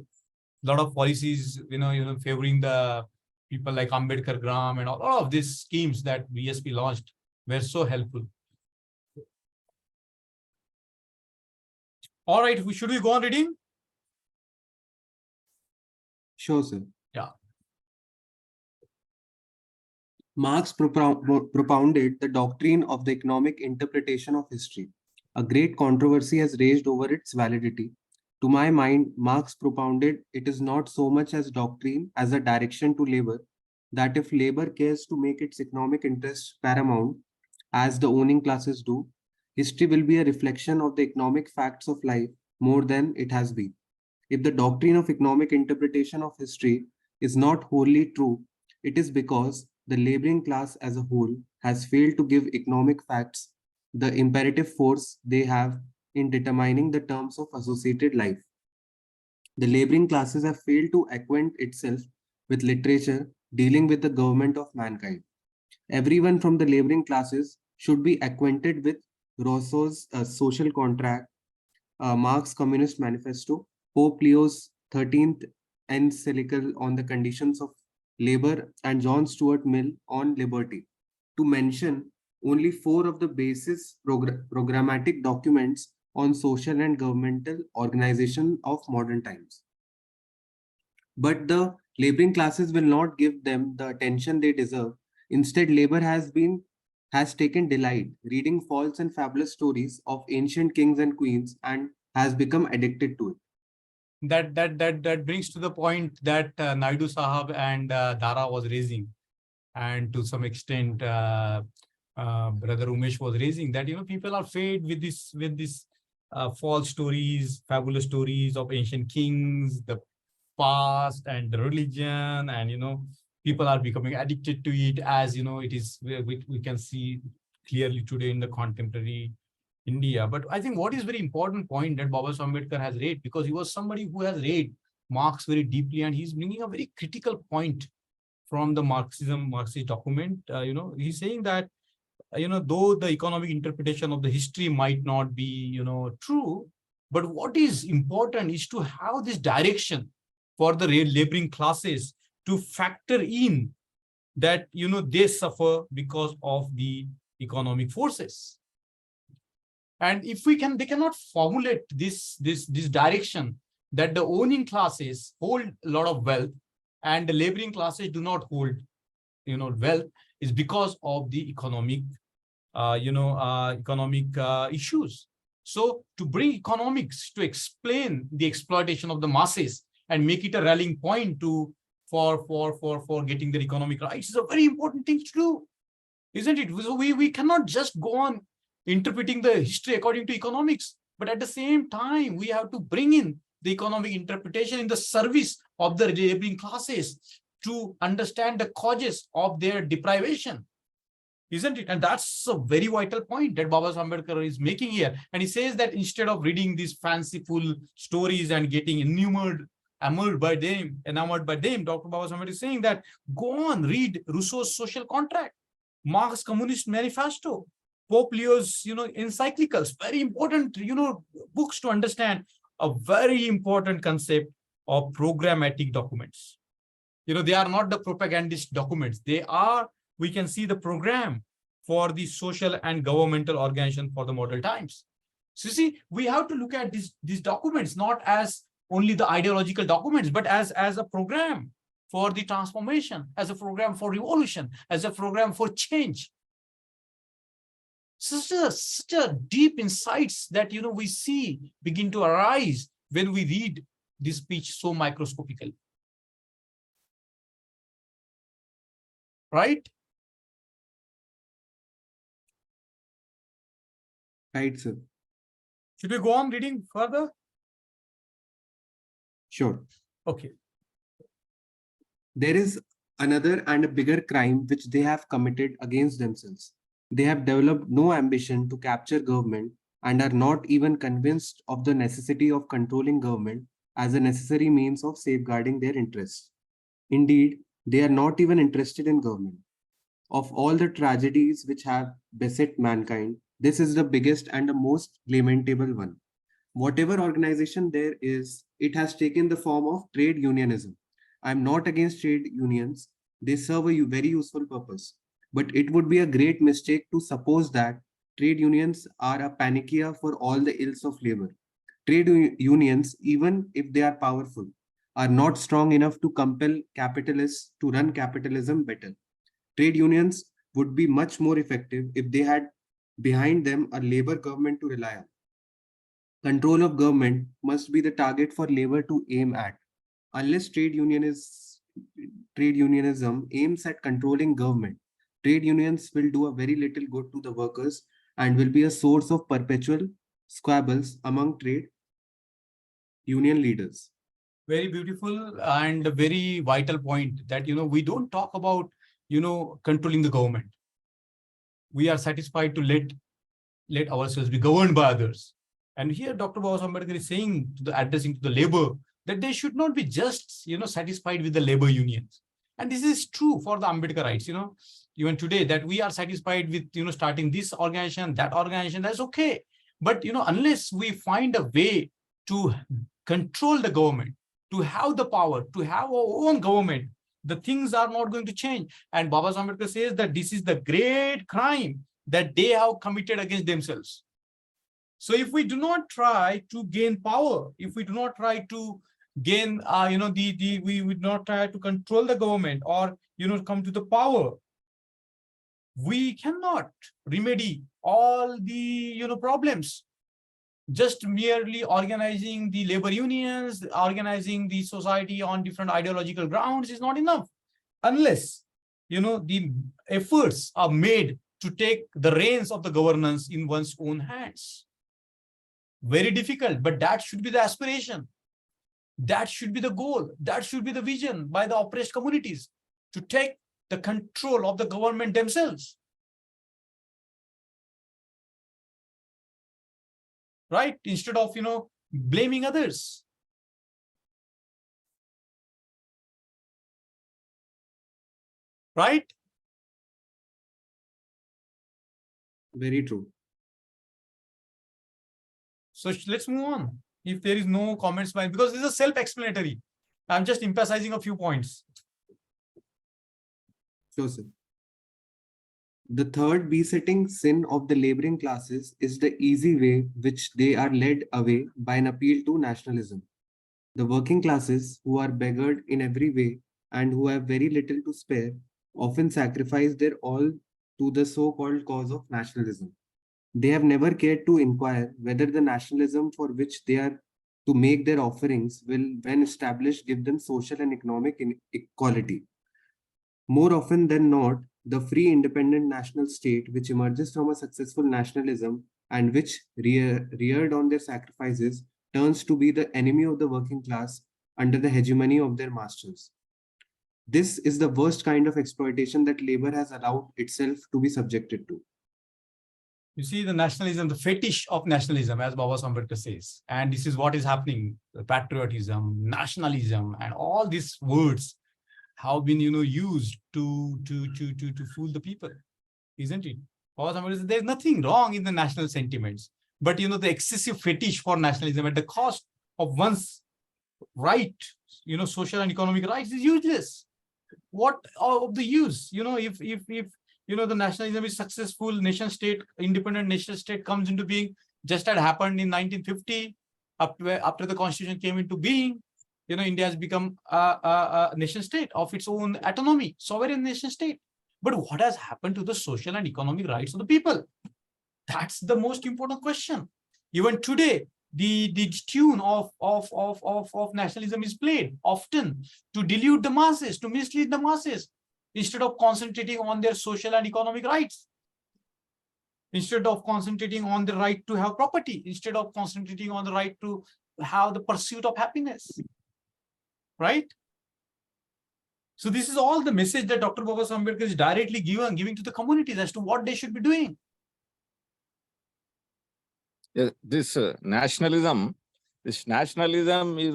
A lot of policies, favoring the people like Ambedkar Gram and all of these schemes that BSP launched were so helpful. All right, should we go on reading? Sure, sir. Yeah. Marx propounded the doctrine of the economic interpretation of history. A great controversy has raged over its validity. To my mind, Marx propounded it is not so much as doctrine as a direction to labor, that if labor cares to make its economic interests paramount, as the owning classes do, history will be a reflection of the economic facts of life more than it has been. If the doctrine of economic interpretation of history is not wholly true, it is because the laboring class as a whole has failed to give economic facts the imperative force they have in determining the terms of associated life. The laboring classes have failed to acquaint itself with literature dealing with the government of mankind. Everyone from the laboring classes should be acquainted with Rousseau's social contract, Marx's Communist Manifesto, Pope Leo's 13th encyclical on the conditions of labor, and John Stuart Mill on liberty, to mention only 4 of the basis programmatic documents on social and governmental organization of modern times. But the laboring classes will not give them the attention they deserve. Instead, labor has taken delight reading false and fabulous stories of ancient kings and queens and has become addicted to it. that brings to the point that Naidu Sahab and Dara was raising, and to some extent Brother Umesh was raising, that people are fed with this false stories, fabulous stories of ancient kings, the past and the religion, and people are becoming addicted to it, as it is, we can see clearly today in the contemporary India. But I think what is very important point that Babasaheb Ambedkar has read, because he was somebody who has read Marx very deeply, and he's bringing a very critical point from the Marxist document. He's saying that though the economic interpretation of the history might not be true, but what is important is to have this direction for the laboring classes to factor in that they suffer because of the economic forces. And if they cannot formulate this direction that the owning classes hold a lot of wealth and the laboring classes do not hold wealth, is because of the economic issues. So to bring economics to explain the exploitation of the masses and make it a rallying point for getting their economic rights is a very important thing to do, isn't it? So we cannot just go on interpreting the history according to economics, but at the same time we have to bring in the economic interpretation in the service of the laboring classes to understand the causes of their deprivation, isn't it? And that's a very vital point that Babasaheb Ambedkar is making here. And he says that instead of reading these fanciful stories and getting enamored by them, Dr. Babasaheb Ambedkar is saying that go on, read Rousseau's Social Contract, Marx's Communist Manifesto, Pope Leo's encyclicals, very important books to understand a very important concept of programmatic documents. They are not the propagandist documents. They are, we can see, the program for the social and governmental organization for the modern times. So you see, we have to look at these documents not as only the ideological documents, but as a program for the transformation, as a program for revolution, as a program for change. Such a deep insights that we see begin to arise when we read this speech so microscopically. Right? Right, sir. Should we go on reading further? Sure. Okay. There is another and a bigger crime which they have committed against themselves. They have developed no ambition to capture government and are not even convinced of the necessity of controlling government as a necessary means of safeguarding their interests. Indeed, they are not even interested in government. Of all the tragedies which have beset mankind, this is the biggest and the most lamentable one. Whatever organization there is, it has taken the form of trade unionism. I am not against trade unions. They serve a very useful purpose. But it would be a great mistake to suppose that trade unions are a panacea for all the ills of labor. Trade unions, even if they are powerful, are not strong enough to compel capitalists to run capitalism better. Trade unions would be much more effective if they had behind them a labor government to rely on. Control of government must be the target for labor to aim at. Unless trade unionism aims at controlling government, trade unions will do a very little good to the workers and will be a source of perpetual squabbles among trade union leaders. Very beautiful and a very vital point that, we don't talk about, controlling the government. We are satisfied to let ourselves be governed by others. And here Dr. Babasaheb Ambedkar is saying, addressing to the labor, that they should not be just, satisfied with the labor unions. And this is true for the Ambedkarites, even today, that we are satisfied with, starting this organization, that organization, that's okay. But, unless we find a way to control the government, to have the power, to have our own government, the things are not going to change. And Babasaheb Ambedkar says that this is the great crime that they have committed against themselves. So if we do not try to gain power, if we do not try to gain, we would not try to control the government or, come to the power, we cannot remedy all the, problems just merely organizing the labor unions, organizing the society on different ideological grounds is not enough. Unless, the efforts are made to take the reins of the governance in one's own hands. Very difficult, but that should be the aspiration. That should be the goal. That should be the vision by the oppressed communities, to take the control of the government themselves. Right? Instead of, blaming others. Right? Very true. So let's move on. If there is no comments, because this is self-explanatory. I'm just emphasizing a few points. Sure, sir. The third besetting sin of the laboring classes is the easy way which they are led away by an appeal to nationalism. The working classes, who are beggared in every way and who have very little to spare, often sacrifice their all to the so-called cause of nationalism. They have never cared to inquire whether the nationalism for which they are to make their offerings will, when established, give them social and economic equality. More often than not, the free independent national state which emerges from a successful nationalism and which reared on their sacrifices turns to be the enemy of the working class under the hegemony of their masters. This is the worst kind of exploitation that labor has allowed itself to be subjected to. You see the nationalism, the fetish of nationalism, as Babasaheb says. And this is what is happening. Patriotism, nationalism, and all these words have been, used to fool the people, isn't it? Babasaheb says there's nothing wrong in the national sentiments, but, the excessive fetish for nationalism at the cost of one's right, social and economic rights is useless. What of the use? If the nationalism is successful, nation state, independent nation state comes into being, just had happened in 1950, after the constitution came into being, India has become a nation state of its own autonomy, sovereign nation state. But what has happened to the social and economic rights of the people? That's the most important question. Even today, the tune of nationalism is played often to delude the masses, to mislead the masses, instead of concentrating on their social and economic rights, instead of concentrating on the right to have property, instead of concentrating on the right to have the pursuit of happiness. Right? So this is all the message that Dr. Babasaheb Ambedkar is directly giving to the communities as to what they should be doing. This nationalism is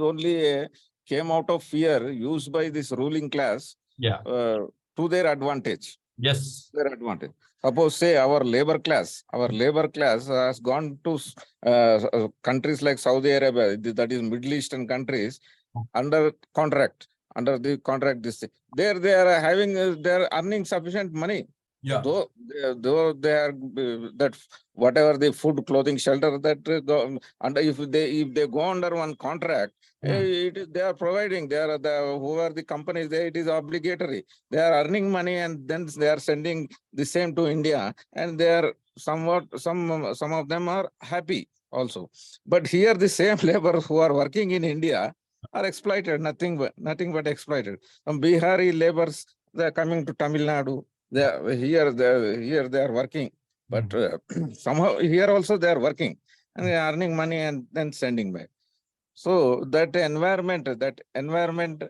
only came out of fear used by this ruling class to their advantage. Yes. Their advantage. Suppose, say, our labor class has gone to countries like Saudi Arabia, that is Middle Eastern countries, under the contract. There they are having, they are earning sufficient money. Yeah. Though they are that whatever the food, clothing, shelter that go under, if they go under one contract, they are providing. They are whoever the companies, it is obligatory. They are earning money and then they are sending the same to India, and they are some of them are happy also. But here the same labor who are working in India are exploited, nothing but exploited. Some Bihari laborers, they are coming to Tamil Nadu. Here they are working, but somehow here also they are working and they are earning money and then sending back. So that environment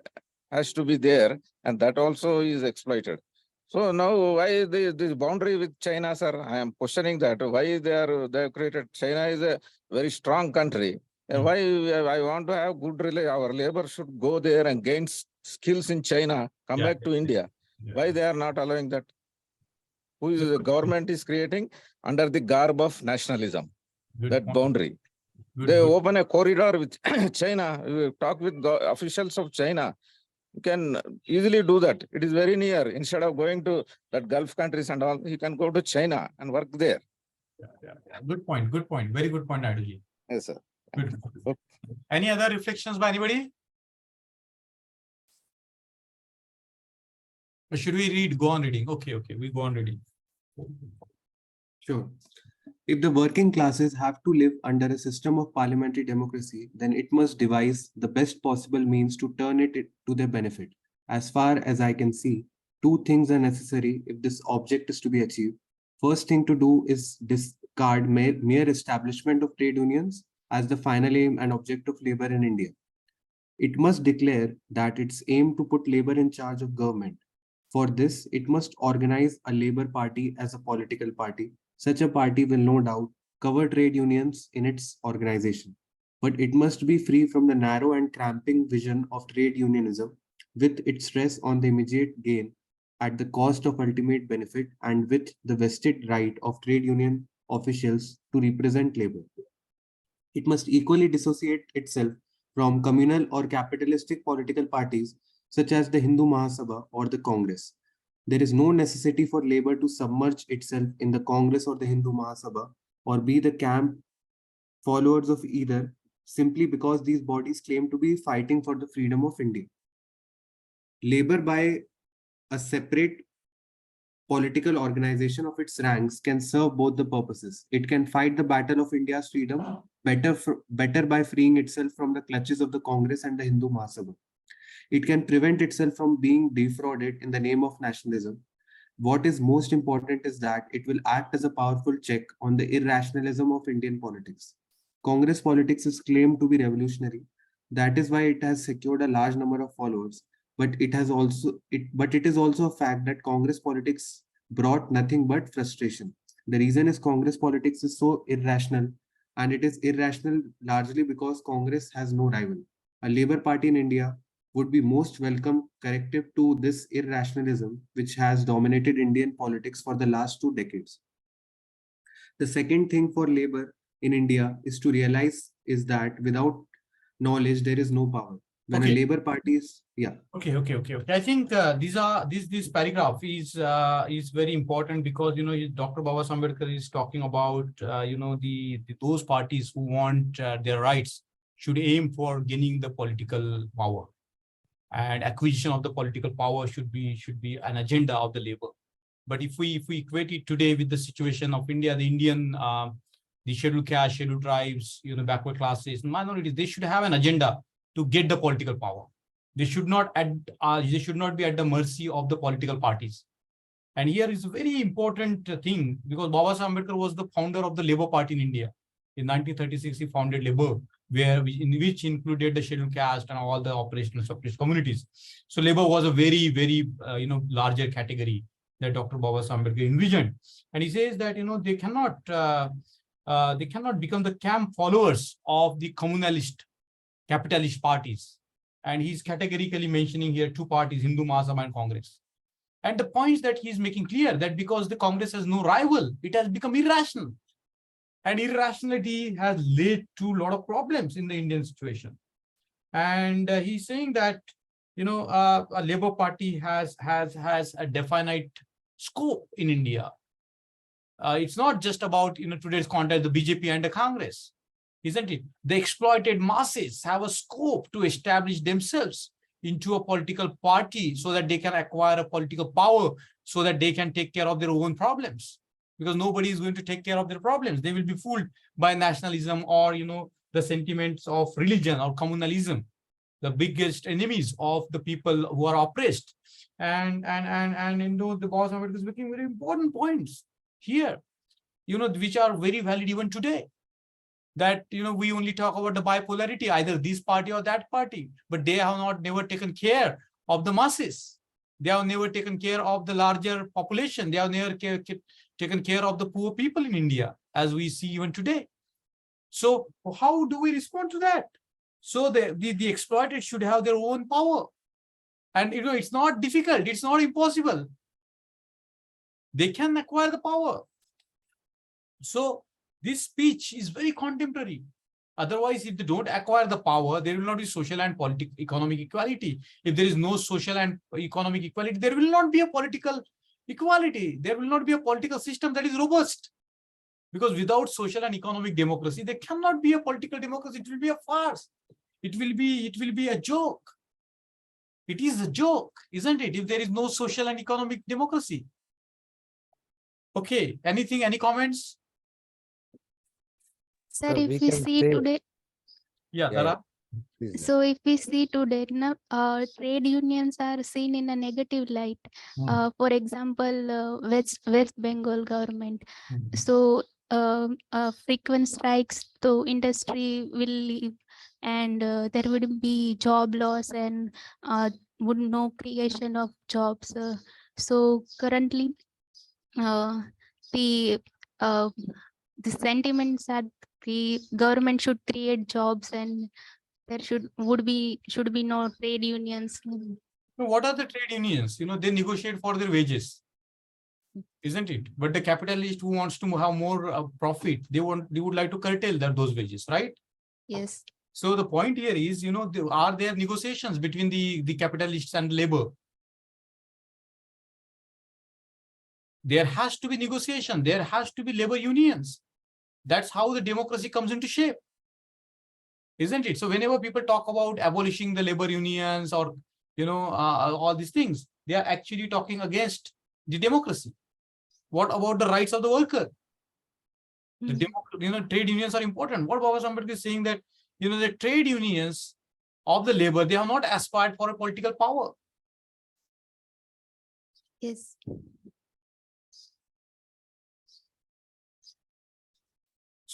has to be there, and that also is exploited. So now why this boundary with China, sir? I am questioning that. Why they have created? China is a very strong country. And why I want to have good relation? Our labor should go there and gain skills in China, come back to India. Why they are not allowing that? Who is the government is creating under the garb of nationalism? That boundary. They open a corridor with China. You talk with officials of China. You can easily do that. It is very near. Instead of going to that Gulf countries and all, you can go to China and work there. Good point. Good point. Very good point, Aduji. Yes, sir. Good. Any other reflections by anybody? Or should we go on reading? Okay, we go on reading. Sure. If the working classes have to live under a system of parliamentary democracy, then it must devise the best possible means to turn it to their benefit. As far as I can see, two things are necessary if this object is to be achieved. First thing to do is discard mere establishment of trade unions as the final aim and object of labor in India. It must declare that its aim to put labor in charge of government. For this, it must organize a labor party as a political party. Such a party will no doubt cover trade unions in its organization. But it must be free from the narrow and cramping vision of trade unionism, with its stress on the immediate gain at the cost of ultimate benefit and with the vested right of trade union officials to represent labor. It must equally dissociate itself from communal or capitalistic political parties such as the Hindu Mahasabha or the Congress. There is no necessity for labor to submerge itself in the Congress or the Hindu Mahasabha or be the camp followers of either simply because these bodies claim to be fighting for the freedom of India. Labor by a separate political organization of its ranks can serve both the purposes. It can fight the battle of India's freedom better by freeing itself from the clutches of the Congress and the Hindu Mahasabha. It can prevent itself from being defrauded in the name of nationalism. What is most important is that it will act as a powerful check on the irrationalism of Indian politics. Congress politics is claimed to be revolutionary. That is why it has secured a large number of followers. But it is also a fact that Congress politics brought nothing but frustration. The reason is Congress politics is so irrational, and it is irrational largely because Congress has no rival. A Labour Party in India would be most welcome corrective to this irrationalism which has dominated Indian politics for the last 2 decades. The second thing for labor in India is to realize is that without knowledge there is no power. When a Okay. Labour Party is Okay. I think this paragraph is very important because Dr. Babasaheb Ambedkar is talking about those parties who want their rights should aim for gaining the political power, and acquisition of the political power should be an agenda of the labor. But if we equate it today with the situation of India, the scheduled caste, scheduled tribes, backward classes, minorities, they should have an agenda to get the political power. They should not be at the mercy of the political parties. And here is a very important thing because Babasaheb Ambedkar was the founder of the Labour Party in India. In 1936, he founded Labour, which included the scheduled caste and all the operational suppressed communities. So Labour was a very, very larger category that Dr. Babasaheb Ambedkar envisioned. And he says that they cannot become the camp followers of the communalist, capitalist parties. And he's categorically mentioning here 2 parties, Hindu Mahasabha and Congress. And the points that he's making clear that because the Congress has no rival, it has become irrational. And irrationality has led to a lot of problems in the Indian situation. And he's saying that, a Labour Party has a definite scope in India. It's not just about, today's context, the BJP and the Congress, isn't it? The exploited masses have a scope to establish themselves into a political party so that they can acquire a political power so that they can take care of their own problems. Because nobody is going to take care of their problems. They will be fooled by nationalism or, the sentiments of religion or communalism, the biggest enemies of the people who are oppressed. And the boss of it is making very important points here, which are very valid even today. That, we only talk about the bipolarity, either this party or that party, but they have never taken care of the masses. They have never taken care of the larger population. They have never taken care of the poor people in India, as we see even today. So how do we respond to that? So the exploited should have their own power. And, it's not difficult. It's not impossible. They can acquire the power. So this speech is very contemporary. Otherwise, if they don't acquire the power, there will not be social and economic equality. If there is no social and economic equality, there will not be a political equality. There will not be a political system that is robust. Because without social and economic democracy, there cannot be a political democracy. It will be a farce. It will be a joke. It is a joke, isn't it? If there is no social and economic democracy. Okay, any comments? Sir, So if we we can see say, today, Yeah, yeah, Tara. please, ma'am. so if we see today, now, trade unions are seen in a negative light. Hmm. For example, West Bengal government. Hmm. So frequent strikes, so industry will leave, and there would be job loss and would no creation of jobs. So currently, uh, the uh, the sentiments that the government should create jobs and there should be no trade unions. So what are the trade unions? They negotiate for their wages, isn't it? But the capitalist who wants to have more profit, they would like to curtail those wages, right? Yes. So the point here is, are there negotiations between the capitalists and labor? There has to be negotiation. There has to be labor unions. That's how the democracy comes into shape, isn't it? So whenever people talk about abolishing the labor unions or, all these things, they are actually talking against the democracy. What about the rights of the worker? Trade unions are important. What Babasaheb is saying that, the trade unions of the labor, they have not aspired for a political power. Yes.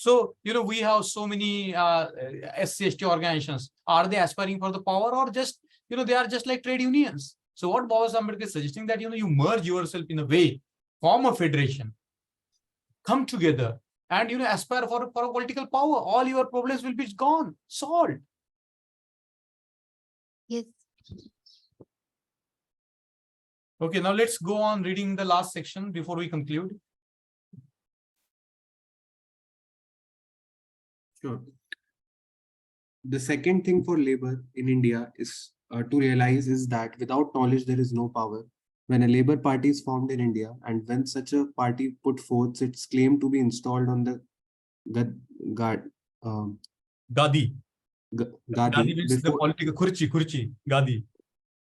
So, we have so many SC/ST organizations. Are they aspiring for the power or just, they are just like trade unions? So what Babasaheb is suggesting that, you merge yourself in a way, form a federation, come together and, aspire for a political power. All your problems will be gone, solved. Yes. Okay, now let's go on reading the last section before we conclude. Sure. The second thing for labor in India is to realize is that without knowledge, there is no power. When a labor party is formed in India and when such a party put forth its claim to be installed on the guard, Gadi. Gadi Gadi means the before, political kurchi, Gadi.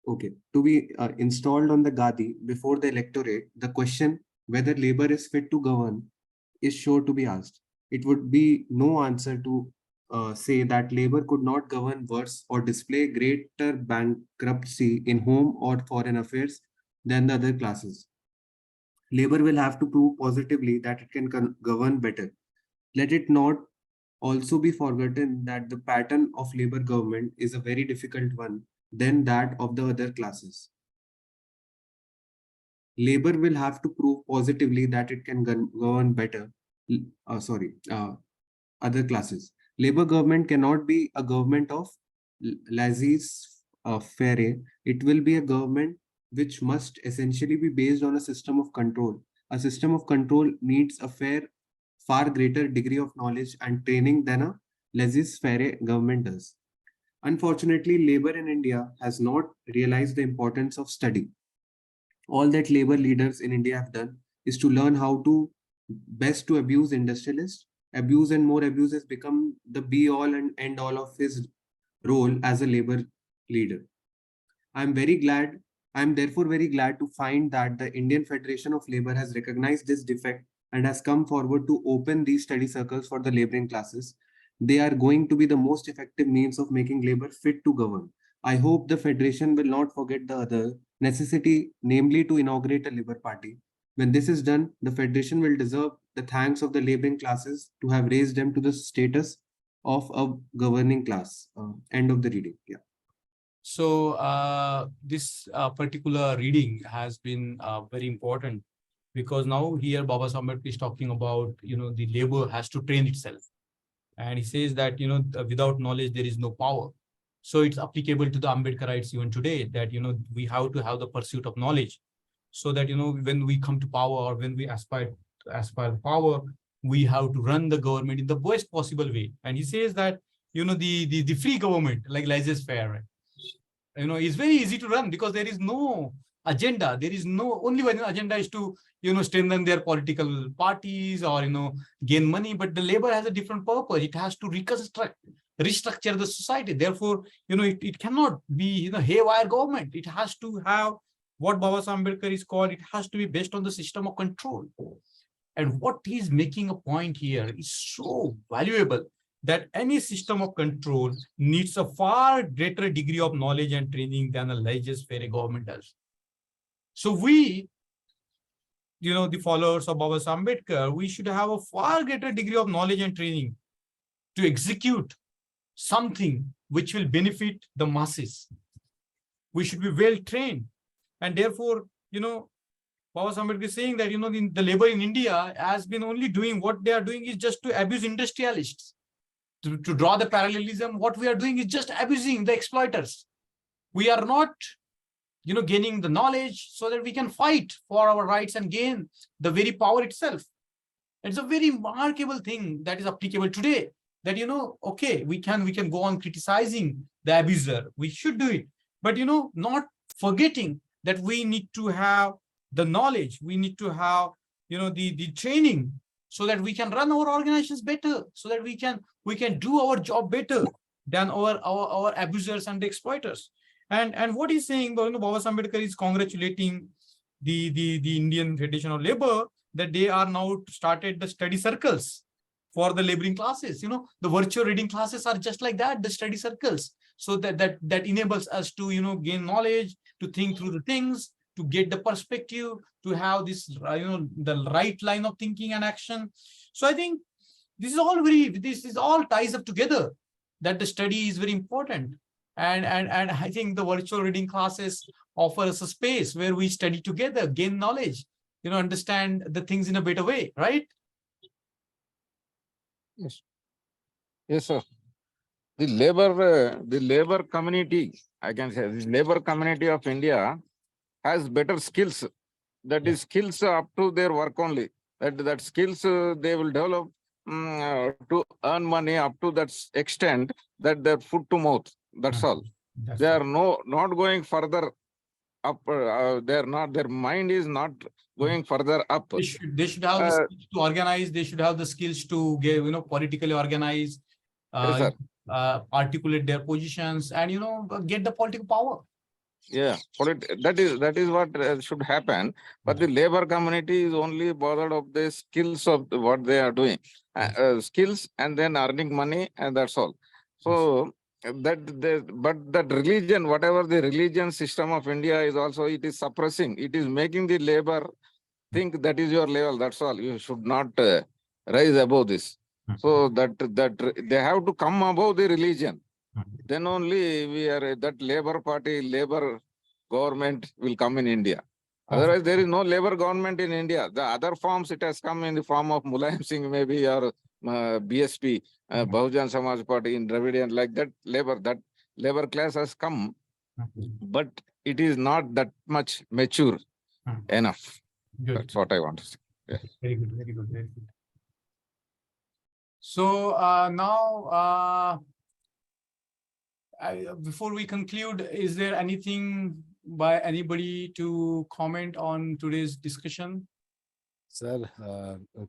okay, to be installed on the Gadi before the electorate, the question whether labor is fit to govern is sure to be asked. It would be no answer to say that labor could not govern worse or display greater bankruptcy in home or foreign affairs than the other classes. Labor will have to prove positively that it can govern better. Let it not also be forgotten that the pattern of labor government is a very difficult one than that of the other classes. Labor will have to prove positively that it can govern better. Other classes. Labor government cannot be a government of laissez-faire. It will be a government which must essentially be based on a system of control. A system of control needs a far greater degree of knowledge and training than a laissez-faire government does. Unfortunately, labor in India has not realized the importance of study. All that labor leaders in India have done is to learn how to best to abuse industrialists. Abuse and more abuse has become the be all and end all of his role as a labor leader. I'm therefore very glad to find that the Indian Federation of Labor has recognized this defect and has come forward to open these study circles for the laboring classes. They are going to be the most effective means of making labor fit to govern. I hope the Federation will not forget the other necessity, namely to inaugurate a Labour Party. When this is done, the Federation will deserve the thanks of the laboring classes to have raised them to the status of a governing class. End of the reading. Yeah. So this particular reading has been very important because now here Babasaheb is talking about, the labor has to train itself. And he says that, without knowledge, there is no power. So it's applicable to the Ambedkarites even today that, we have to have the pursuit of knowledge so that, when we come to power or when we aspire power, we have to run the government in the best possible way. And he says that, the free government, like laissez-faire, right? It's very easy to run because there is no agenda. There is no only one agenda is to, strengthen their political parties or, gain money. But the labor has a different purpose. It has to restructure the society. Therefore, it cannot be, haywire government. It has to have what Babasaheb Ambedkar is called. It has to be based on the system of control. And what he's making a point here is so valuable, that any system of control needs a far greater degree of knowledge and training than a laissez-faire government does. So we, the followers of Babasaheb Ambedkar, we should have a far greater degree of knowledge and training to execute something which will benefit the masses. We should be well trained. And therefore, Babasaheb Ambedkar is saying that, the labor in India has been only doing what they are doing is just to abuse industrialists. To draw the parallelism, what we are doing is just abusing the exploiters. We are not, gaining the knowledge so that we can fight for our rights and gain the very power itself. It's a very remarkable thing that is applicable today. That, okay, we can go on criticizing the abuser. We should do it. But, not forgetting that we need to have the knowledge. We need to have, the training so that we can run our organizations better, so that we can do our job better than our abusers and the exploiters. And what he's saying, Babasaheb Ambedkar is congratulating the Indian Federation of Labor that they are now started the study circles for the laboring classes. The virtual reading classes are just like that, the study circles. So that enables us to, gain knowledge, to think through the things, to get the perspective, to have this, the right line of thinking and action. So I think this is all ties up together, that the study is very important. And I think the virtual reading classes offer us a space where we study together, gain knowledge, understand the things in a better way, right? Yes. Yes, sir. The labor community, I can say, the labor community of India has better skills. That is skills up to their work only. That skills they will develop to earn money up to that extent that they're foot to mouth. That's all. They are not going further up. They're not. Their mind is not going further up. They should have the skills to organize. They should have the skills to get, politically organize, articulate their positions, and get the political power. Yeah, that is what should happen. But the labor community is only bothered of the skills of what they are doing, skills, and then earning money, and that's all. So but that religion, whatever the religion system of India is also, it is suppressing. It is making the labor think that is your level. That's all. You should not rise above this. So that they have to come above the religion. Then only that labor party, labor government will come in India. Otherwise, there is no labor government in India. The other forms, it has come in the form of Mulayam Singh maybe, or BSP, Bahujan Samaj Party in Dravidian, like that labor class has come, but it is not that much mature enough. Good. That's what I want to say. Yeah. Very good, very good, very good. So now, before we conclude, is there anything by anybody to comment on today's discussion? Sir,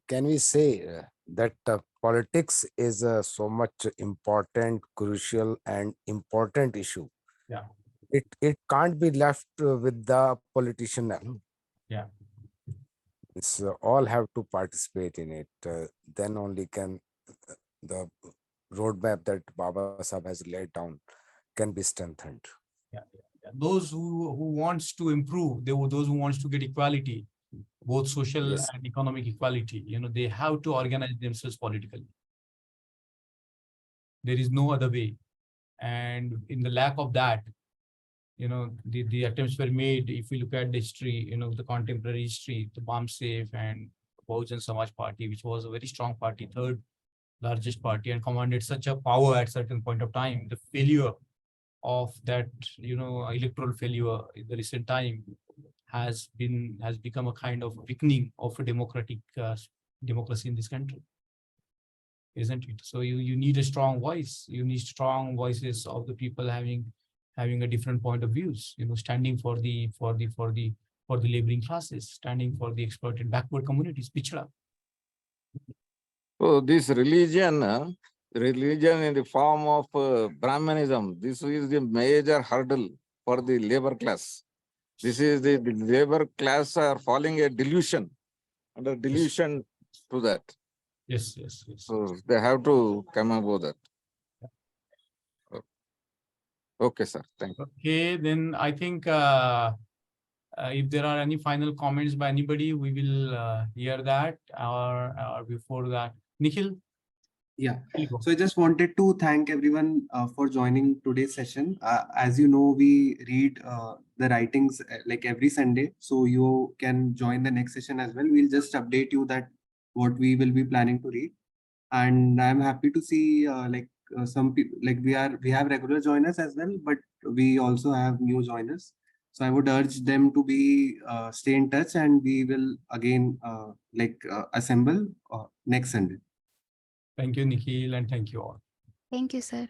can we say that politics is so much important, crucial, and important issue? Yeah. It can't be left with the politician alone. Yeah. It's all have to participate in it. Then only can the roadmap that Babasaheb has laid down can be strengthened. Yeah. Those who wants to improve, those who wants to get equality, both social and economic equality, they have to organize themselves politically. There is no other way. And in the lack of that, the attempts were made. If we look at the history, the contemporary history, the Babasaheb and Bahujan Samaj Party, which was a very strong party, third largest party, and commanded such a power at certain point of time. The failure of that, electoral failure in the recent time has become a kind of weakening of a democracy in this country, isn't it? So you need a strong voice. You need strong voices of the people having a different point of views. Standing for the laboring classes, standing for the exploited backward communities, pichhda. So this religion in the form of Brahmanism, this is the major hurdle for the labor class. This is the labor class are following a delusion. Under delusion, to that. Yes, yes, yes. So they have to come above that. Okay, sir. Thank you. Okay, then I think if there are any final comments by anybody, we will hear that or before that. Nikhil? Yeah. You go. So I just wanted to thank everyone for joining today's session. As you know, we read the writings like every Sunday, so you can join the next session as well. We'll just update you that what we will be planning to read. And I'm happy to see some people like we have regular joiners as well, but we also have new joiners. So I would urge them to be stay in touch, and we will again assemble next Sunday. Thank you, Nikhil, and thank you all. Thank you, sir.